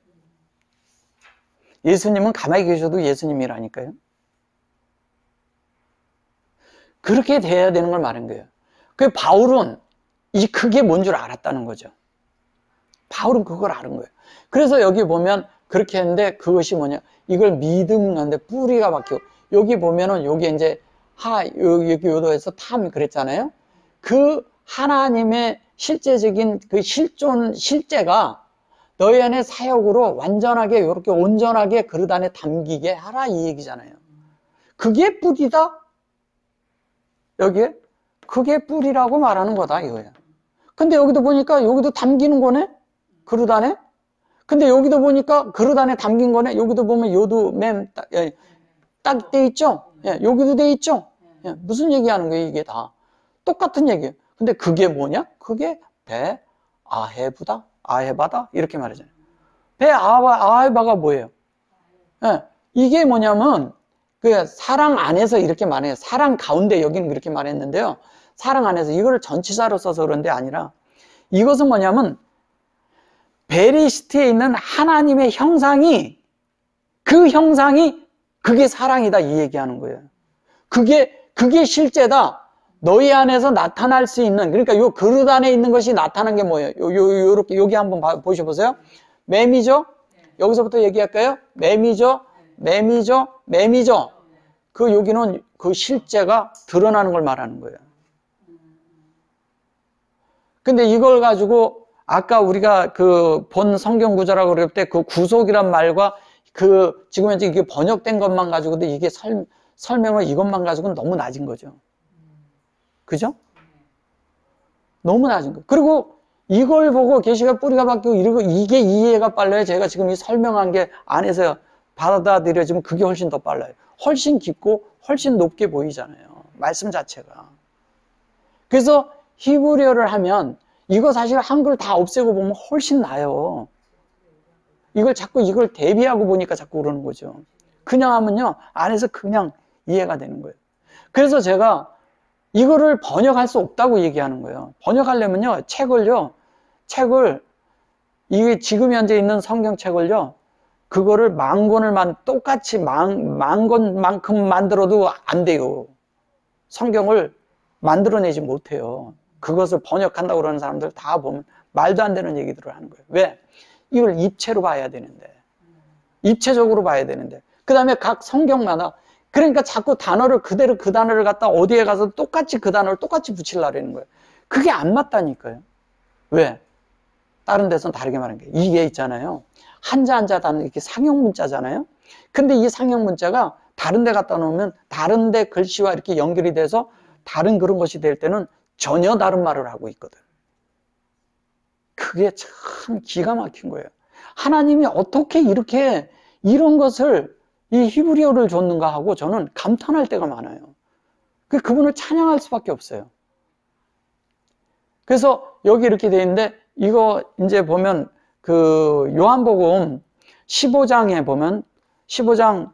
예수님은 가만히 계셔도 예수님이라니까요. 그렇게 돼야 되는 걸 말한 거예요. 그 바울은 그게 뭔 줄 알았다는 거죠. 바울은 그걸 아는 거예요. 그래서 여기 보면 그렇게 했는데 그것이 뭐냐? 이걸 믿음인데 뿌리가 박히고, 여기 보면은 여기 이제 여기 요도에서 탐 그랬잖아요. 그 하나님의 실제적인 그 실제가 너희 안에 사역으로 완전하게 이렇게 온전하게 그릇 안에 담기게 하라 이 얘기잖아요. 그게 뿌리다? 여기에? 그게 뿌리라고 말하는 거다 이거예요. 근데 여기도 보니까 여기도 담기는 거네? 그릇 안에? 근데 여기도 보니까 그릇 안에 담긴 거네? 여기도 보면 요도 딱 돼 있죠? 예, 여기도 돼 있죠? 예, 무슨 얘기하는 거예요 이게 다? 똑같은 얘기예요. 근데 그게 뭐냐? 그게 아헤부다? 아헤바다? 이렇게 말하잖아요. 아헤바가 뭐예요? 예, 이게 뭐냐면 그 사랑 안에서 이렇게 말해요. 사랑 가운데 여기는 그렇게 말했는데요. 사랑 안에서 이거를 전치사로 써서 그런 데 아니라 이것은 뭐냐면 베리시트에 있는 하나님의 형상이 그게 사랑이다 이 얘기하는 거예요. 그게 실제다. 너희 안에서 나타날 수 있는, 그러니까 요 그릇 안에 있는 것이 나타난 게 뭐예요? 요렇게 여기 한번 보셔보세요. 매미죠? 여기서부터 얘기할까요? 매미죠? 그 여기는 그 실제가 드러나는 걸 말하는 거예요. 근데 이걸 가지고 아까 우리가 그 본 성경 구절하고 그럴 때 그 구속이란 말과 그 지금 현재 이게 번역된 것만 가지고도 이게 설명을 이것만 가지고는 너무 낮은 거죠. 그죠? 너무 낮은 거. 그리고 이걸 보고 계시가 뿌리가 바뀌고 이러고 이게 이해가 빨라요. 제가 지금 이 설명한 게 안에서 받아들여지면 그게 훨씬 더 빨라요. 훨씬 깊고 훨씬 높게 보이잖아요. 말씀 자체가. 그래서 히브리어를 하면 이거 사실 한글 다 없애고 보면 훨씬 나아요. 이걸 자꾸 이걸 대비하고 보니까 자꾸 그러는 거죠. 그냥 하면요. 안에서 그냥 이해가 되는 거예요. 그래서 제가 이거를 번역할 수 없다고 얘기하는 거예요. 번역하려면요. 책을 이게 지금 현재 있는 성경책을요. 그거를 똑같이 만 권만큼 만들어도 안 돼요. 성경을 만들어내지 못해요. 그것을 번역한다고 그러는 사람들 다 보면 말도 안 되는 얘기들을 하는 거예요. 왜? 이걸 입체로 봐야 되는데. 입체적으로 봐야 되는데. 그 다음에 각 성경마다 그러니까 자꾸 단어를 그대로 그 단어를 갖다 어디에 가서 똑같이 그 단어를 똑같이 붙이려는 거예요. 그게 안 맞다니까요. 왜? 다른 데서는 다르게 말하는 거예요. 이게 있잖아요. 한자 단어 이렇게 상형 문자잖아요. 근데 이 상형 문자가 다른 데 갖다 놓으면 다른 데 글씨와 이렇게 연결이 돼서 다른 그런 것이 될 때는 전혀 다른 말을 하고 있거든. 그게 참 기가 막힌 거예요. 하나님이 어떻게 이런 것을 이 히브리어를 줬는가 하고 저는 감탄할 때가 많아요. 그분을 찬양할 수밖에 없어요. 그래서 여기 이렇게 돼 있는데 이거 이제 보면 그 요한복음 15장에 보면 15장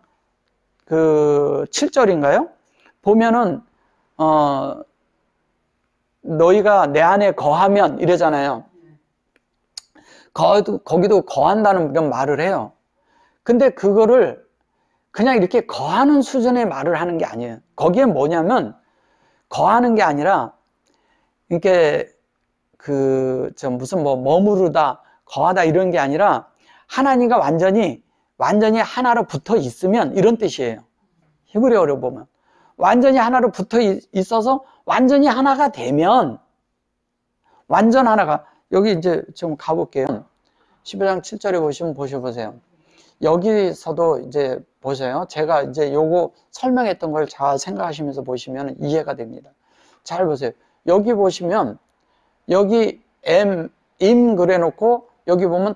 그 7절인가요? 보면은 너희가 내 안에 거하면 이래잖아요. 거기도 거한다는 그런 말을 해요. 근데 그거를 그냥 이렇게 거하는 수준의 말을 하는 게 아니에요. 거기에 뭐냐면 거하는 게 아니라 이렇게 무슨 머무르다 거하다 이런 게 아니라 하나님과 완전히 하나로 붙어 있으면 이런 뜻이에요. 히브리어로 보면 완전히 하나로 붙어 있어서 완전히 하나가 되면 완전 하나가 여기 이제 좀 가볼게요. 15장 7절에 보셔보세요. 여기서도 이제 보세요. 제가 이제 요거 설명했던 걸 잘 생각하시면서 보시면 이해가 됩니다. 잘 보세요. 여기 보시면 여기 임 그래 놓고 여기 보면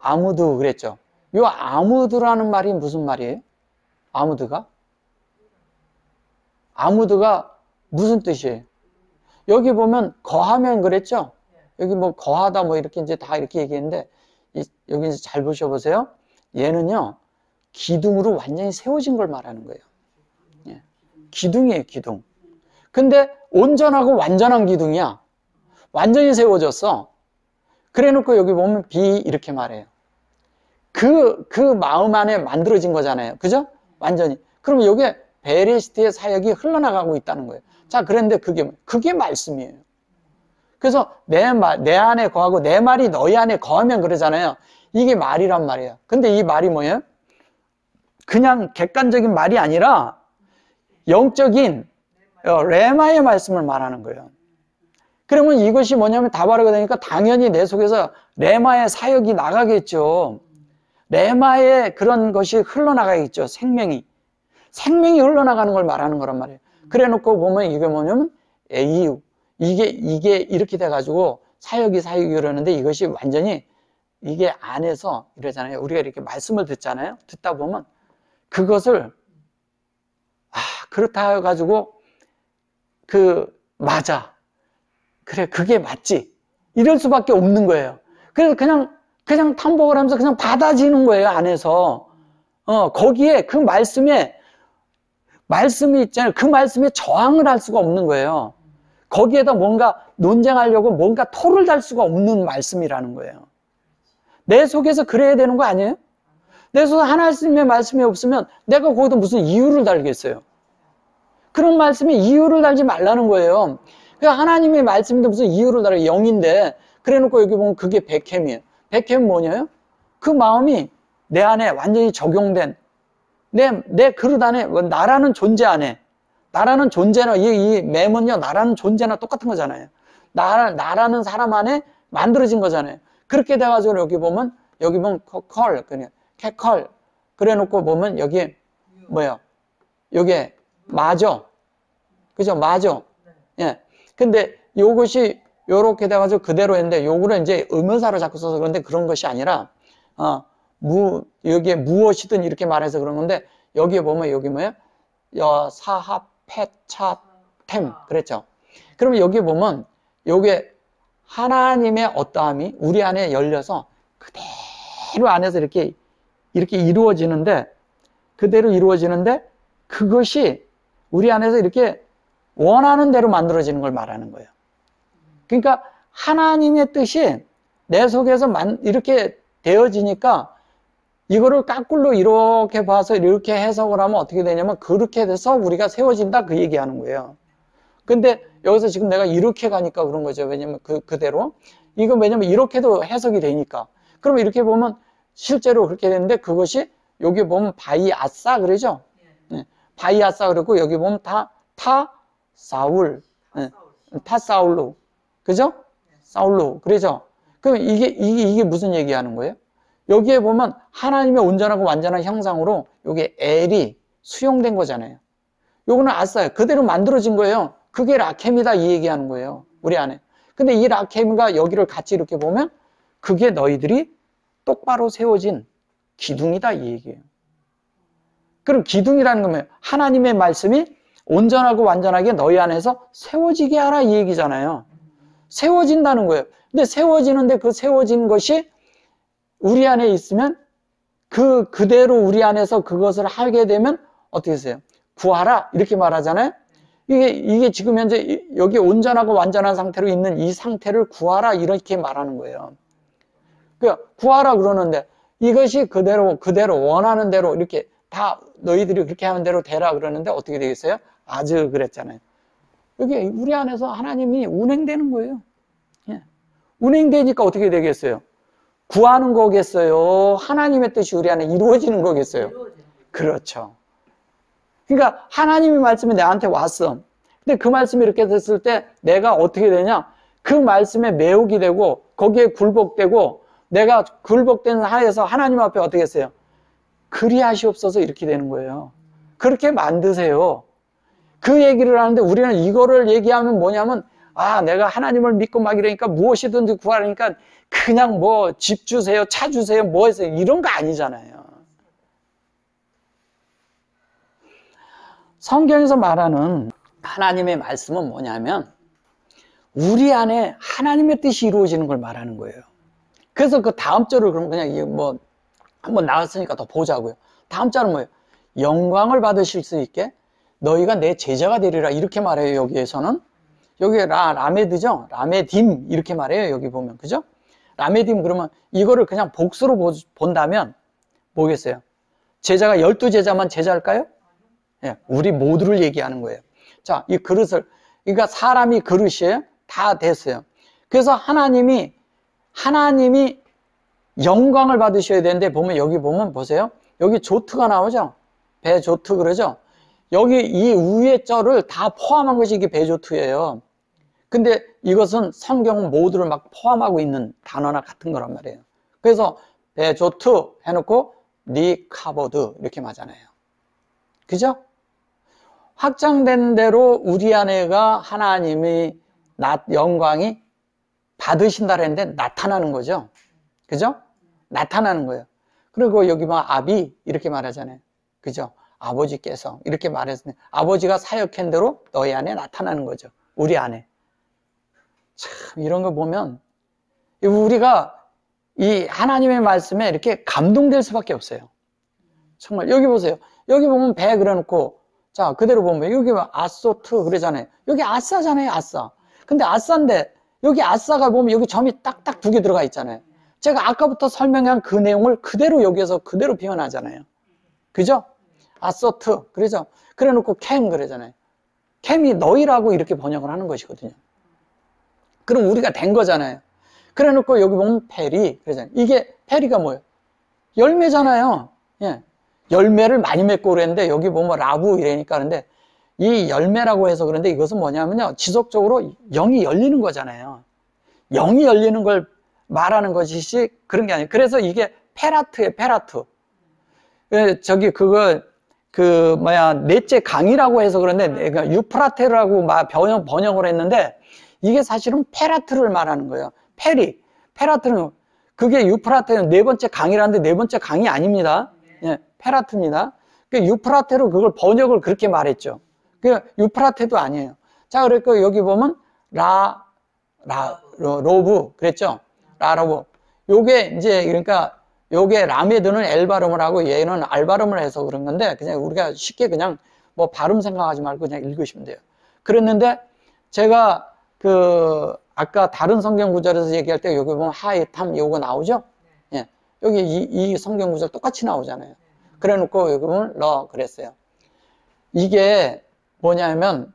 아무드 그랬죠. 요 아무드라는 말이 무슨 말이에요? 아무드가 무슨 뜻이에요? 여기 보면 거하면 그랬죠? 여기 뭐 거하다 뭐 이렇게 이제 다 이렇게 얘기했는데 여기 이제 잘 보셔보세요. 얘는요 기둥으로 완전히 세워진 걸 말하는 거예요. 예. 기둥이에요, 기둥. 근데 온전하고 완전한 기둥이야. 완전히 세워졌어. 그래 놓고 여기 보면 이렇게 말해요. 그 마음 안에 만들어진 거잖아요. 그죠? 완전히. 그럼 여기에 베리스트의 사역이 흘러나가고 있다는 거예요. 자, 그런데 그게 말씀이에요. 그래서 내 안에 거하고 내 말이 너희 안에 거하면 그러잖아요. 이게 말이란 말이에요. 근데 이 말이 뭐예요? 그냥 객관적인 말이 아니라 영적인 레마의 말씀을 말하는 거예요. 그러면 이것이 뭐냐면 다바르가 되니까 당연히 내 속에서 레마의 사역이 나가겠죠. 레마의 그런 것이 흘러나가겠죠. 생명이 흘러나가는 걸 말하는 거란 말이에요. 그래 놓고 보면 이게 뭐냐면 에이유, 이게 이렇게 돼가지고 사역이 그러는데 이것이 완전히 이게 안에서 이러잖아요. 우리가 이렇게 말씀을 듣잖아요. 듣다 보면 그것을 그렇다 해가지고 맞아, 그래, 그게 맞지, 이럴 수밖에 없는 거예요. 그래서 그냥 탐복을 하면서 그냥 받아지는 거예요. 안에서 거기에 그 말씀이 있잖아요. 그 말씀에 저항을 할 수가 없는 거예요. 거기에다 뭔가 논쟁하려고 뭔가 토를 달 수가 없는 말씀이라는 거예요. 내 속에서 그래야 되는 거 아니에요? 내 속에 하나님의 말씀이 없으면 내가 거기다 무슨 이유를 달겠어요? 그런 말씀에 이유를 달지 말라는 거예요. 그러니까 하나님의 말씀인데 무슨 이유를 달아요? 0인데 그래 놓고 여기 보면 그게 백햄이에요. 백햄은 뭐냐요? 그 마음이 내 안에 완전히 적용된 내 그릇 안에, 나라는 존재 안에, 나라는 존재나 이 맴은요, 나라는 존재나 똑같은 거잖아요. 나라는 사람 안에 만들어진 거잖아요. 그렇게 돼가지고 여기 보면 컬, 그냥 캐컬, 그래 놓고 보면 여기 뭐야? 여기 마저, 그죠? 마저. 예. 근데 요것이 요렇게 돼가지고 그대로 했는데 요거를 이제 의문사로 자꾸 써서 그런데 그런 것이 아니라 여기에 무엇이든 이렇게 말해서 그런 건데 여기에 보면 여기 뭐예요? 사합 페차템 그랬죠. 그러면 여기 보면 요게 하나님의 어떠함이 우리 안에 열려서 그대로 안에서 이렇게 이루어지는데 그것이 우리 안에서 이렇게 원하는 대로 만들어지는 걸 말하는 거예요. 그러니까 하나님의 뜻이 내 속에서 이렇게 되어지니까 이거를 까꿀로 이렇게 봐서 이렇게 해석을 하면 어떻게 되냐면 그렇게 돼서 우리가 세워진다 그 얘기하는 거예요. 근데 여기서 지금 내가 이렇게 가니까 그런 거죠. 왜냐면 그대로 왜냐면 이렇게도 해석이 되니까. 그러면 이렇게 보면 실제로 그렇게 되는데 그것이 여기 보면 바이아싸 그러죠. 네. 바이아싸 그러고 여기 보면 타사울, 네. 타사울로, 그죠? 사울로, 그러죠. 그럼 이게 무슨 얘기하는 거예요? 여기에 보면 하나님의 온전하고 완전한 형상으로 여기 엘이 수용된 거잖아요. 요거는 아싸요. 그대로 만들어진 거예요. 그게 라켐이다 이 얘기하는 거예요. 우리 안에. 근데 이 라켐과 여기를 같이 이렇게 보면 그게 너희들이 똑바로 세워진 기둥이다 이 얘기예요. 그럼 기둥이라는 건 뭐예요? 하나님의 말씀이 온전하고 완전하게 너희 안에서 세워지게 하라 이 얘기잖아요. 세워진다는 거예요. 근데 세워지는데 그 세워진 것이 우리 안에 있으면 그대로 우리 안에서 그것을 하게 되면 어떻게 되세요? 구하라 이렇게 말하잖아요. 이게 지금 현재 여기 온전하고 완전한 상태로 있는 이 상태를 구하라 이렇게 말하는 거예요. 구하라 그러는데 이것이 그대로 원하는 대로 이렇게 다 너희들이 그렇게 하는 대로 되라 그러는데 어떻게 되겠어요? 아주 그랬잖아요. 여기 우리 안에서 하나님이 운행되는 거예요. 예. 운행되니까 어떻게 되겠어요? 구하는 거겠어요? 하나님의 뜻이 우리 안에 이루어지는 거겠어요? 그렇죠. 그러니까 하나님의 말씀이 내한테 왔어. 근데 그 말씀이 이렇게 됐을 때 내가 어떻게 되냐? 그 말씀에 매혹이 되고 거기에 굴복되고 내가 굴복된 하에서 하나님 앞에 어떻게 했어요? 그리하시옵소서 이렇게 되는 거예요. 그렇게 만드세요. 그 얘기를 하는데 우리는 이거를 얘기하면 뭐냐면 내가 하나님을 믿고 막 이러니까 무엇이든지 구하라니까 그냥 뭐 집 주세요, 차 주세요, 뭐 해세요 이런 거 아니잖아요. 성경에서 말하는 하나님의 말씀은 뭐냐면 우리 안에 하나님의 뜻이 이루어지는 걸 말하는 거예요. 그래서 그 다음 절을 그럼 그냥 뭐 한번 나왔으니까 더 보자고요. 다음 절은 뭐예요? 영광을 받으실 수 있게 너희가 내 제자가 되리라 이렇게 말해요. 여기에서는 여기 라메드죠? 라메딤 이렇게 말해요. 여기 보면 그죠? 라메딤 그러면 이거를 그냥 복수로 본다면 뭐겠어요? 제자가 12제자만 제자일까요? 예, 우리 모두를 얘기하는 거예요. 자, 이 그릇을, 그러니까 사람이 그릇이에요. 다 됐어요. 그래서 하나님이 영광을 받으셔야 되는데, 보면 여기 보면 보세요. 여기 조트가 나오죠? 배조트 그러죠? 여기 이 위에 절을 다 포함한 것이 이게 배조트예요. 근데 이것은 성경 모두를 막 포함하고 있는 단어나 같은 거란 말이에요. 그래서 배조트 해놓고 니 카보드 이렇게 말하잖아요. 그죠? 확장된 대로 우리 안에가 하나님이 영광이 받으신다 그랬는데 나타나는 거죠. 그죠? 나타나는 거예요. 그리고 여기 막 아비 이렇게 말하잖아요. 그죠? 아버지께서 이렇게 말했을 때 아버지가 사역한 대로 너희 안에 나타나는 거죠. 우리 안에. 참 이런 거 보면 우리가 이 하나님의 말씀에 이렇게 감동될 수밖에 없어요. 정말 여기 보세요. 여기 보면 배 그려놓고 자 그대로 보면 여기 아소트 그러잖아요. 여기 아싸잖아요. 아싸. 근데 아싸인데 여기 아싸가 보면 여기 점이 딱딱 2개 들어가 있잖아요. 제가 아까부터 설명한 그 내용을 그대로 여기에서 그대로 표현하잖아요. 그죠? 아소트 그러죠? 그래 놓고 캠 그러잖아요. 캠이 너희라고 이렇게 번역을 하는 것이거든요. 그럼 우리가 된 거잖아요. 그래 놓고 여기 보면 페리 그러잖아요. 이게 페리가 뭐예요? 열매잖아요. 예. 열매를 많이 맺고 그랬는데 여기 보면 라부 이래니까 그런데 이 열매라고 해서 그런데 이것은 뭐냐면요. 지속적으로 영이 열리는 거잖아요. 영이 열리는 걸 말하는 것이 그런 게 아니에요. 그래서 이게 페라트예요. 페라트. 저기 넷째 강이라고 해서 그런데 유프라테라고 번역을 했는데 이게 사실은 페라트를 말하는 거예요. 페라트는 그게 유프라테는 4번째 강이라는데 4번째 강이 아닙니다. 예, 페라트입니다. 유프라테로 그걸 번역을 그렇게 말했죠. 유프라테도 아니에요. 자, 그러니까 여기 보면 로브 그랬죠. 라로브. 요게 이제 그러니까 요게 라메드는 L 발음을 하고 얘는 R 발음을 해서 그런 건데 그냥 우리가 쉽게 그냥 뭐 발음 생각하지 말고 그냥 읽으시면 돼요. 그랬는데 제가 아까 다른 성경 구절에서 얘기할 때 여기 보면 하이탐 요거 나오죠? 예. 여기 이 성경 구절 똑같이 나오잖아요. 그래 놓고 여기 보면 그랬어요. 이게 뭐냐면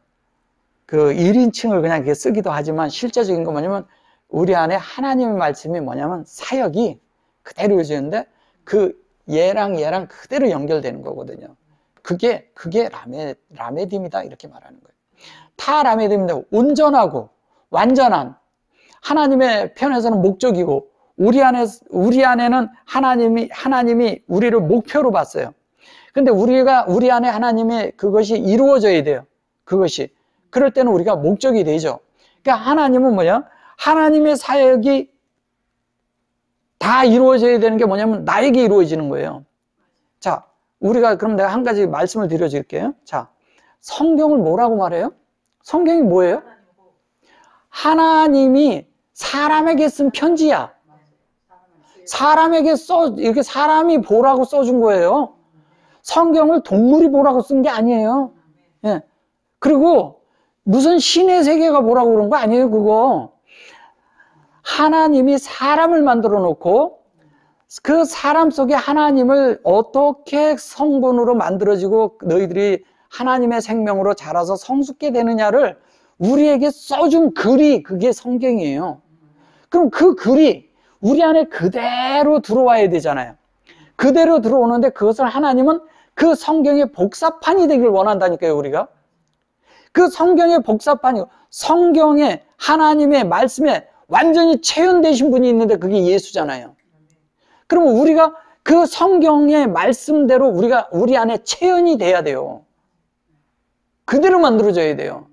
1인칭을 그냥 이렇게 쓰기도 하지만 실제적인 건 뭐냐면 우리 안에 하나님의 말씀이 뭐냐면 사역이 그대로 이어지는데 얘랑 그대로 연결되는 거거든요. 그게 라메dim이다 이렇게 말하는 거예요. 타 라메dim인데 온전하고 완전한 하나님의 편에서는 목적이고 우리 안에는 하나님이 우리를 목표로 봤어요. 근데 우리 안에 하나님의 그것이 이루어져야 돼요. 그것이. 그럴 때는 우리가 목적이 되죠. 그러니까 하나님은 뭐냐? 하나님의 사역이 다 이루어져야 되는 게 뭐냐면 나에게 이루어지는 거예요. 자, 우리가 그럼 내가 한 가지 말씀을 드려줄게요. 자, 성경을 뭐라고 말해요? 성경이 뭐예요? 하나님이 사람에게 쓴 편지야. 사람에게 이렇게 사람이 보라고 써준 거예요. 성경을 동물이 보라고 쓴 게 아니에요. 예. 그리고 무슨 신의 세계가 보라고 그런 거 아니에요, 그거. 하나님이 사람을 만들어 놓고 그 사람 속에 하나님을 어떻게 성분으로 만들어지고 너희들이 하나님의 생명으로 자라서 성숙게 되느냐를 우리에게 써준 글이 그게 성경이에요. 그럼 그 글이 우리 안에 그대로 들어와야 되잖아요. 그대로 들어오는데 그것을 하나님은 그 성경의 복사판이 되길 원한다니까요, 우리가. 그 성경의 복사판이고 성경에 하나님의 말씀에 완전히 체현되신 분이 있는데 그게 예수잖아요. 그러면 우리가 그 성경의 말씀대로 우리 안에 체현이 돼야 돼요. 그대로 만들어져야 돼요.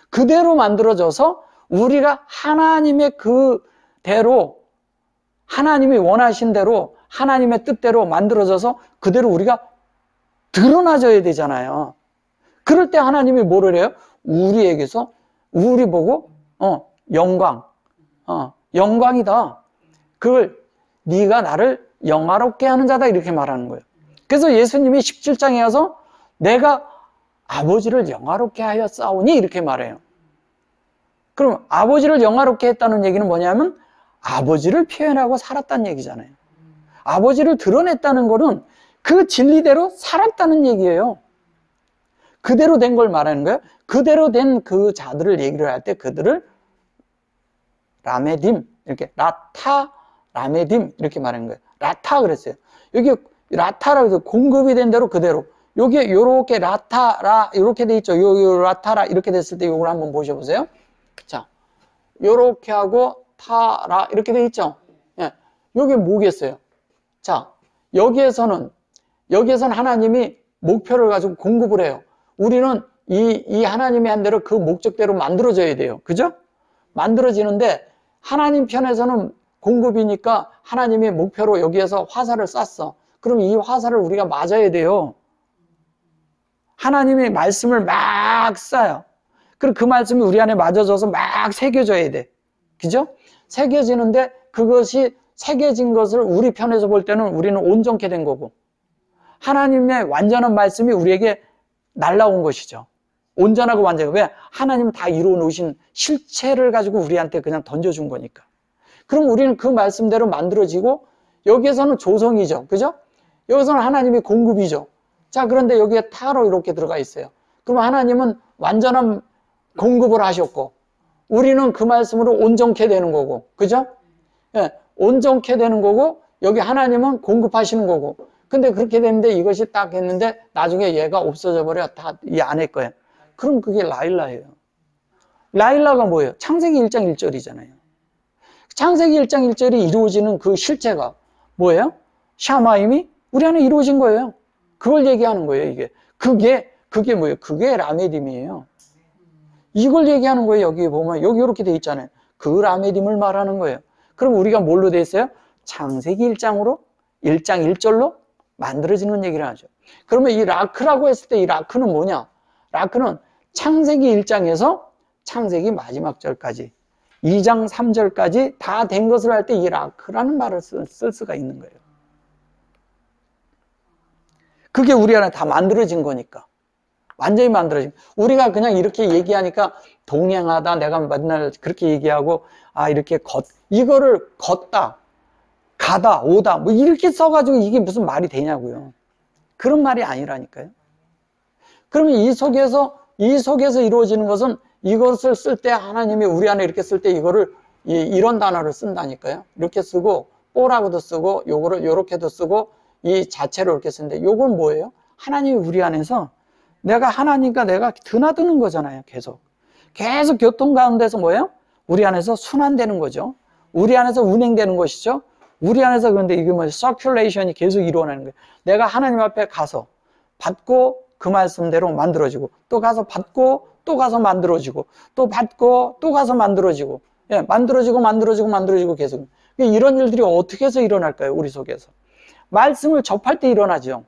그대로 만들어져서 우리가 하나님의 그대로 하나님이 원하신 대로 하나님의 뜻대로 만들어져서 그대로 우리가 드러나져야 되잖아요. 그럴 때 하나님이 뭐를 해요? 우리에게서 우리 보고 영광이다. 그걸 네가 나를 영화롭게 하는 자다 이렇게 말하는 거예요. 그래서 예수님이 17장에 와서 내가 아버지를 영화롭게 하여 싸우니 이렇게 말해요. 그럼 아버지를 영화롭게 했다는 얘기는 뭐냐면 아버지를 표현하고 살았다는 얘기잖아요. 아버지를 드러냈다는 거는 그 진리대로 살았다는 얘기예요. 그대로 된 걸 말하는 거예요. 그대로 된 그 자들을 얘기를 할 때 그들을 라메딤, 이렇게 라타, 라메딤 이렇게 말하는 거예요. 라타 그랬어요. 여기 라타라고 해서 공급이 된 대로 그대로. 여기 요렇게 라타라 이렇게 돼 있죠. 요 라타라 이렇게 됐을 때 요걸 한번 보셔보세요. 자, 요렇게 하고 타라 이렇게 돼 있죠. 예. 요게 뭐겠어요? 자, 여기에서는 하나님이 목표를 가지고 공급을 해요. 우리는 이 하나님이 한 대로 그 목적대로 만들어져야 돼요. 그죠? 만들어지는데 하나님 편에서는 공급이니까 하나님의 목표로 여기에서 화살을 쐈어. 그럼 이 화살을 우리가 맞아야 돼요. 하나님의 말씀을 막 쏴요. 그리고 그 말씀이 우리 안에 맞아져서 막 새겨져야 돼. 그죠? 새겨지는데 그것이 새겨진 것을 우리 편에서 볼 때는 우리는 온전케 된 거고 하나님의 완전한 말씀이 우리에게 날라온 것이죠. 온전하고 완전하고. 왜? 하나님은 다 이루어 놓으신 실체를 가지고 우리한테 그냥 던져준 거니까. 그럼 우리는 그 말씀대로 만들어지고 여기에서는 조성이죠. 그죠? 여기서는 하나님의 공급이죠. 자, 그런데 여기에 타로 이렇게 들어가 있어요. 그럼 하나님은 완전한 공급을 하셨고 우리는 그 말씀으로 온전케 되는 거고. 그죠? 예, 온전케 되는 거고 여기 하나님은 공급하시는 거고. 근데 그렇게 됐는데 이것이 딱 했는데 나중에 얘가 없어져 버려. 다 이 안에 거예요. 그럼 그게 라일라예요. 라일라가 뭐예요? 창세기 1장 1절이잖아요. 창세기 1장 1절이 이루어지는 그 실체가 뭐예요? 샤마임이 우리 안에 이루어진 거예요. 그걸 얘기하는 거예요, 이게. 그게 뭐예요? 그게 라메딤이에요. 이걸 얘기하는 거예요, 여기 보면. 여기 이렇게 돼 있잖아요. 그 라메딤을 말하는 거예요. 그럼 우리가 뭘로 돼 있어요? 창세기 1장 1절로 만들어지는 얘기를 하죠. 그러면 이 라크라고 했을 때 이 라크는 뭐냐? 라크는 창세기 1장에서 창세기 마지막 절까지 2장 3절까지 다 된 것을 할 때 이 라크라는 말을 쓸 수가 있는 거예요. 그게 우리 안에 다 만들어진 거니까. 완전히 만들어진. 우리가 그냥 이렇게 얘기하니까 동행하다, 내가 맨날 그렇게 얘기하고, 이렇게 이거를 걷다, 가다, 오다, 뭐 이렇게 써가지고 이게 무슨 말이 되냐고요. 그런 말이 아니라니까요. 그러면 이 속에서 이루어지는 것은 이것을 쓸 때 하나님이 우리 안에 이렇게 쓸 때 이거를 이런 단어를 쓴다니까요. 이렇게 쓰고, 뽀라고도 쓰고, 요거를 요렇게도 쓰고, 이 자체로 이렇게 쓰는데, 요건 뭐예요? 하나님이 우리 안에서 내가 하나님과 내가 드나드는 거잖아요. 계속 교통 가운데서 뭐예요? 우리 안에서 순환되는 거죠. 우리 안에서 운행되는 것이죠. 우리 안에서 그런데 이게 뭐 서큘레이션이 계속 일어나는 거예요. 내가 하나님 앞에 가서 받고 그 말씀대로 만들어지고 또 가서 받고 또 가서 만들어지고 또 받고 또 가서 만들어지고 만들어지고 계속 이런 일들이 어떻게 해서 일어날까요? 우리 속에서 말씀을 접할 때 일어나죠.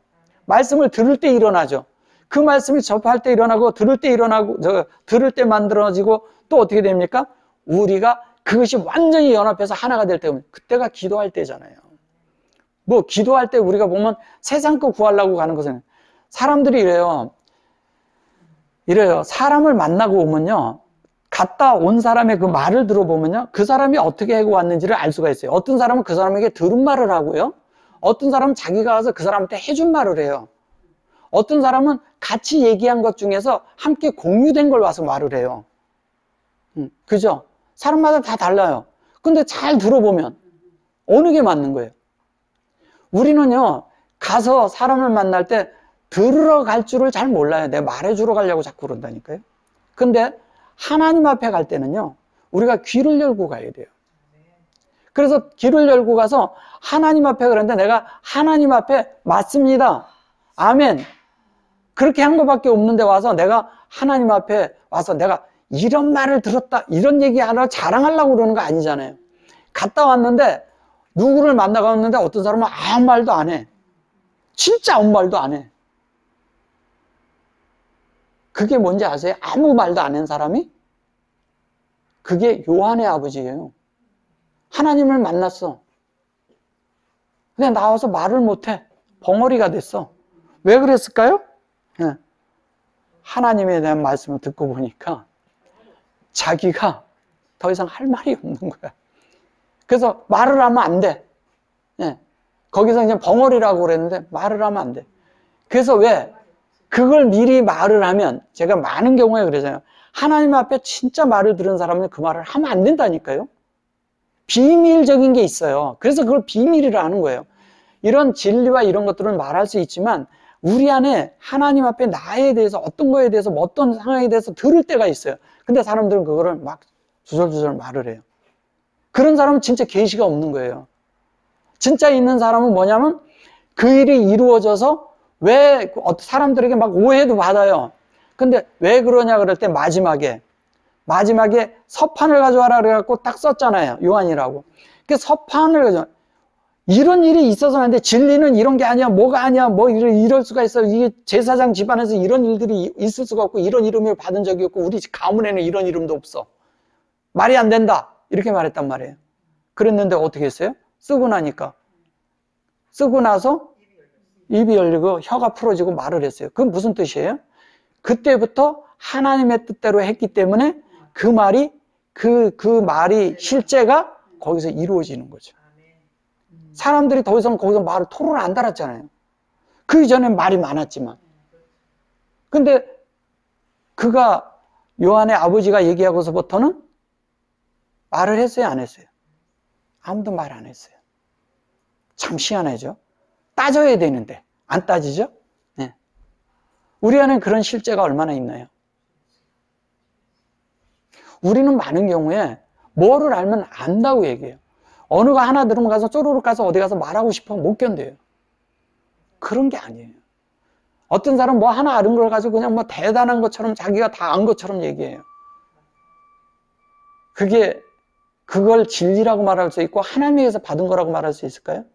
말씀을 들을 때 일어나죠. 그 말씀이 접할 때 일어나고 들을 때 만들어지고 또 어떻게 됩니까? 우리가 그것이 완전히 연합해서 하나가 될 때 그때가 기도할 때잖아요. 뭐 기도할 때 우리가 보면 세상 거 구하려고 가는 것은 사람들이 이래요. 사람을 만나고 오면요. 갔다 온 사람의 그 말을 들어보면요. 그 사람이 어떻게 하고 왔는지를 알 수가 있어요. 어떤 사람은 그 사람에게 들은 말을 하고요. 어떤 사람은 자기가 와서 그 사람한테 해준 말을 해요. 어떤 사람은 같이 얘기한 것 중에서 함께 공유된 걸 와서 말을 해요. 그죠? 사람마다 다 달라요. 근데 잘 들어보면 어느 게 맞는 거예요? 우리는요, 가서 사람을 만날 때 들으러 갈 줄을 잘 몰라요. 내가 말해주러 가려고 자꾸 그런다니까요. 근데 하나님 앞에 갈 때는요, 우리가 귀를 열고 가야 돼요. 그래서 귀를 열고 가서 하나님 앞에 그러는데 내가 하나님 앞에 맞습니다. 아멘. 그렇게 한 것밖에 없는데 와서 내가 하나님 앞에 와서 내가 이런 말을 들었다, 이런 얘기하러 자랑하려고 그러는 거 아니잖아요. 갔다 왔는데 누구를 만나고 왔는데 어떤 사람은 아무 말도 안 해. 진짜 아무 말도 안 해. 그게 뭔지 아세요? 아무 말도 안 한 사람이? 그게 요한의 아버지예요. 하나님을 만났어. 근데 나와서 말을 못해. 벙어리가 됐어. 왜 그랬을까요? 하나님에 대한 말씀을 듣고 보니까 자기가 더 이상 할 말이 없는 거야. 그래서 말을 하면 안 돼. 거기서 이제 벙어리라고 그랬는데 말을 하면 안 돼. 그래서 왜? 그걸 미리 말을 하면, 제가 많은 경우에 그러잖아요. 하나님 앞에 진짜 말을 들은 사람은 그 말을 하면 안 된다니까요. 비밀적인 게 있어요. 그래서 그걸 비밀이라 하는 거예요. 이런 진리와 이런 것들은 말할 수 있지만 우리 안에 하나님 앞에 나에 대해서 어떤 거에 대해서 어떤 상황에 대해서 들을 때가 있어요. 근데 사람들은 그거를 막 주절주절 말을 해요. 그런 사람은 진짜 계시가 없는 거예요. 진짜 있는 사람은 뭐냐면 그 일이 이루어져서 왜 사람들에게 막 오해도 받아요. 근데 왜 그러냐 그럴 때 마지막에 서판을 가져와라 그래갖고 딱 썼잖아요. 요한이라고. 그 서판을 가져와. 이런 일이 있어서는 안 돼. 진리는 이런 게 아니야. 뭐가 아니야. 뭐 이럴 수가 있어. 이게 제사장 집안에서 이런 일들이 있을 수가 없고 이런 이름을 받은 적이 없고 우리 가문에는 이런 이름도 없어. 말이 안 된다. 이렇게 말했단 말이에요. 그랬는데 어떻게 했어요? 쓰고 나니까. 쓰고 나서 입이 열리고 혀가 풀어지고 말을 했어요. 그건 무슨 뜻이에요? 그때부터 하나님의 뜻대로 했기 때문에 그 말이 실제가 거기서 이루어지는 거죠. 사람들이 더 이상 거기서 말을 토론을 안 달았잖아요. 그 이전엔 말이 많았지만. 근데 그가 요한의 아버지가 얘기하고서부터는 말을 했어요, 안 했어요? 아무도 말 안 했어요. 참 희한하죠. 따져야 되는데 안 따지죠? 네. 우리 안에 그런 실제가 얼마나 있나요? 우리는 많은 경우에 뭐를 알면 안다고 얘기해요. 어느 거 하나 들으면 가서 쪼르륵 가서 어디 가서 말하고 싶어 못 견뎌요. 그런 게 아니에요. 어떤 사람 뭐 하나 아는 걸 가지고 그냥 뭐 대단한 것처럼 자기가 다 안 것처럼 얘기해요. 그걸 진리라고 말할 수 있고 하나님에게서 받은 거라고 말할 수 있을까요?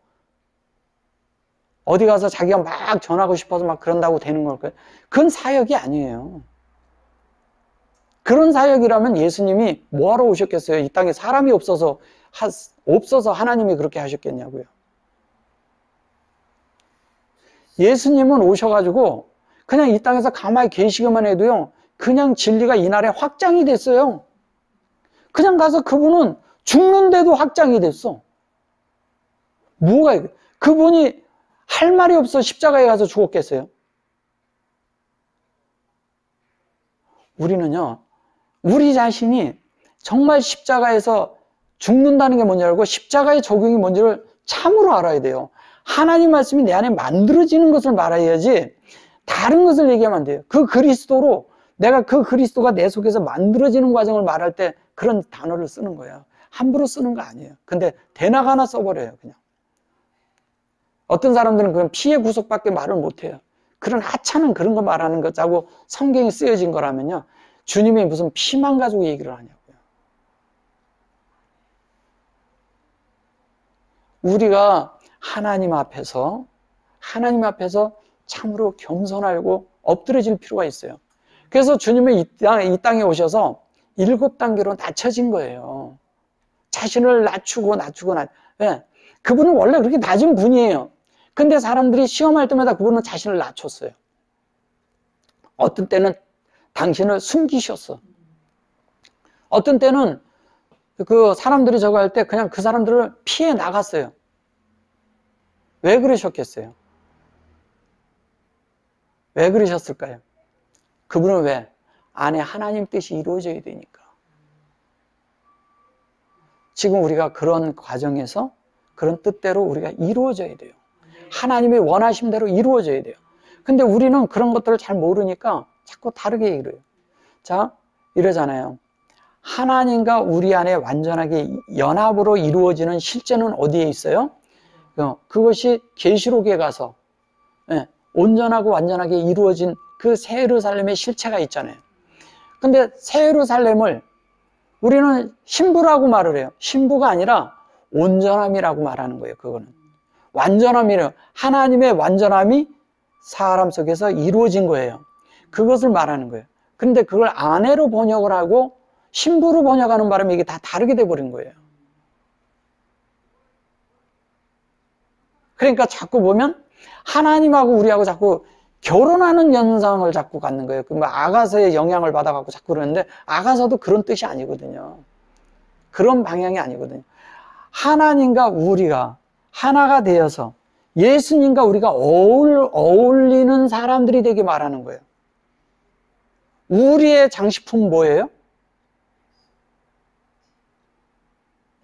어디 가서 자기가 막 전하고 싶어서 막 그런다고 되는 걸까요? 그건 사역이 아니에요. 그런 사역이라면 예수님이 뭐하러 오셨겠어요? 이 땅에 사람이 없어서 하나님이 그렇게 하셨겠냐고요. 예수님은 오셔가지고 그냥 이 땅에서 가만히 계시기만 해도요, 그냥 진리가 이날에 확장이 됐어요. 그냥 가서 그분은 죽는데도 확장이 됐어. 그분이 할 말이 없어 십자가에 가서 죽었겠어요? 우리는요, 우리 자신이 정말 십자가에서 죽는다는 게 뭔지 알고 십자가의 적용이 뭔지를 참으로 알아야 돼요. 하나님 말씀이 내 안에 만들어지는 것을 말해야지 다른 것을 얘기하면 안 돼요. 내가 그 그리스도가 내 속에서 만들어지는 과정을 말할 때 그런 단어를 쓰는 거예요. 함부로 쓰는 거 아니에요. 근데 대낮 하나 써버려요, 그냥. 어떤 사람들은 그냥 피해 구속밖에 말을 못해요. 그런 하찮은 그런 거 말하는 것하고 성경이 쓰여진 거라면요, 주님이 무슨 피만 가지고 얘기를 하냐고요. 우리가 하나님 앞에서 참으로 겸손하고 엎드려질 필요가 있어요. 그래서 주님이 이 땅에 오셔서 7단계로 낮춰진 거예요. 자신을 낮추고. 네. 그분은 원래 그렇게 낮은 분이에요. 근데 사람들이 시험할 때마다 그분은 자신을 낮췄어요. 어떤 때는 당신을 숨기셨어. 어떤 때는 그 사람들이 저거 할 때 그냥 그 사람들을 피해 나갔어요. 왜 그러셨겠어요? 왜 그러셨을까요? 그분은 왜? 안에 하나님 뜻이 이루어져야 되니까. 지금 우리가 그런 과정에서 그런 뜻대로 우리가 이루어져야 돼요. 하나님이 원하신 대로 이루어져야 돼요. 근데 우리는 그런 것들을 잘 모르니까 자꾸 다르게 얘기를 해요. 자, 이러잖아요. 하나님과 우리 안에 완전하게 연합으로 이루어지는 실제는 어디에 있어요? 그것이 계시록에 가서 온전하고 완전하게 이루어진 그 새 예루살렘의 실체가 있잖아요. 근데 새 예루살렘을 우리는 신부라고 말을 해요. 신부가 아니라 온전함이라고 말하는 거예요. 그거는 완전함이래요. 하나님의 완전함이 사람 속에서 이루어진 거예요. 그것을 말하는 거예요. 근데 그걸 아내로 번역을 하고 신부로 번역하는 바람에 이게 다 다르게 돼버린 거예요. 그러니까 자꾸 보면 하나님하고 우리하고 자꾸 결혼하는 현상을 자꾸 갖는 거예요. 아가서의 영향을 받아갖고 자꾸 그러는데 아가서도 그런 뜻이 아니거든요. 그런 방향이 아니거든요. 하나님과 우리가 하나가 되어서 예수님과 우리가 어울리는 사람들이 되게 말하는 거예요. 우리의 장식품은 뭐예요?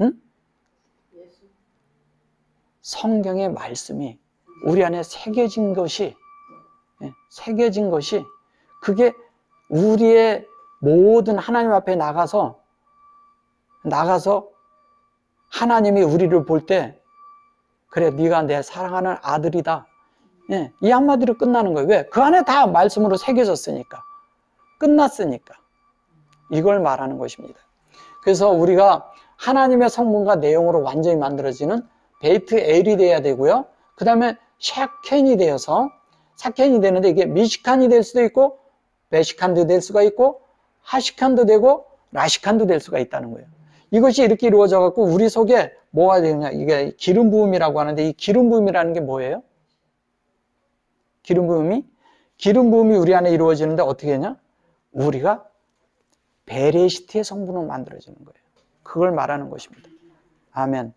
응? 성경의 말씀이 우리 안에 새겨진 것이 그게 우리의 모든 하나님 앞에 나가서 하나님이 우리를 볼 때 그래 네가 내 사랑하는 아들이다. 이 한마디로 끝나는 거예요. 왜? 그 안에 다 말씀으로 새겨졌으니까. 끝났으니까. 이걸 말하는 것입니다. 그래서 우리가 하나님의 성분과 내용으로 완전히 만들어지는 베이트 엘이 돼야 되고요. 그 다음에 샤켄이 되어서 사켄이 되는데 이게 미시칸이 될 수도 있고 베시칸도 될 수가 있고 하시칸도 되고 라시칸도 될 수가 있다는 거예요. 이것이 이렇게 이루어져 갖고 우리 속에 뭐가 되느냐, 이게 기름 부음이라고 하는데 이 기름 부음이라는 게 뭐예요? 기름 부음이 우리 안에 이루어지는데 어떻게 되냐? 우리가 베레시트의 성분으로 만들어지는 거예요. 그걸 말하는 것입니다. 아멘.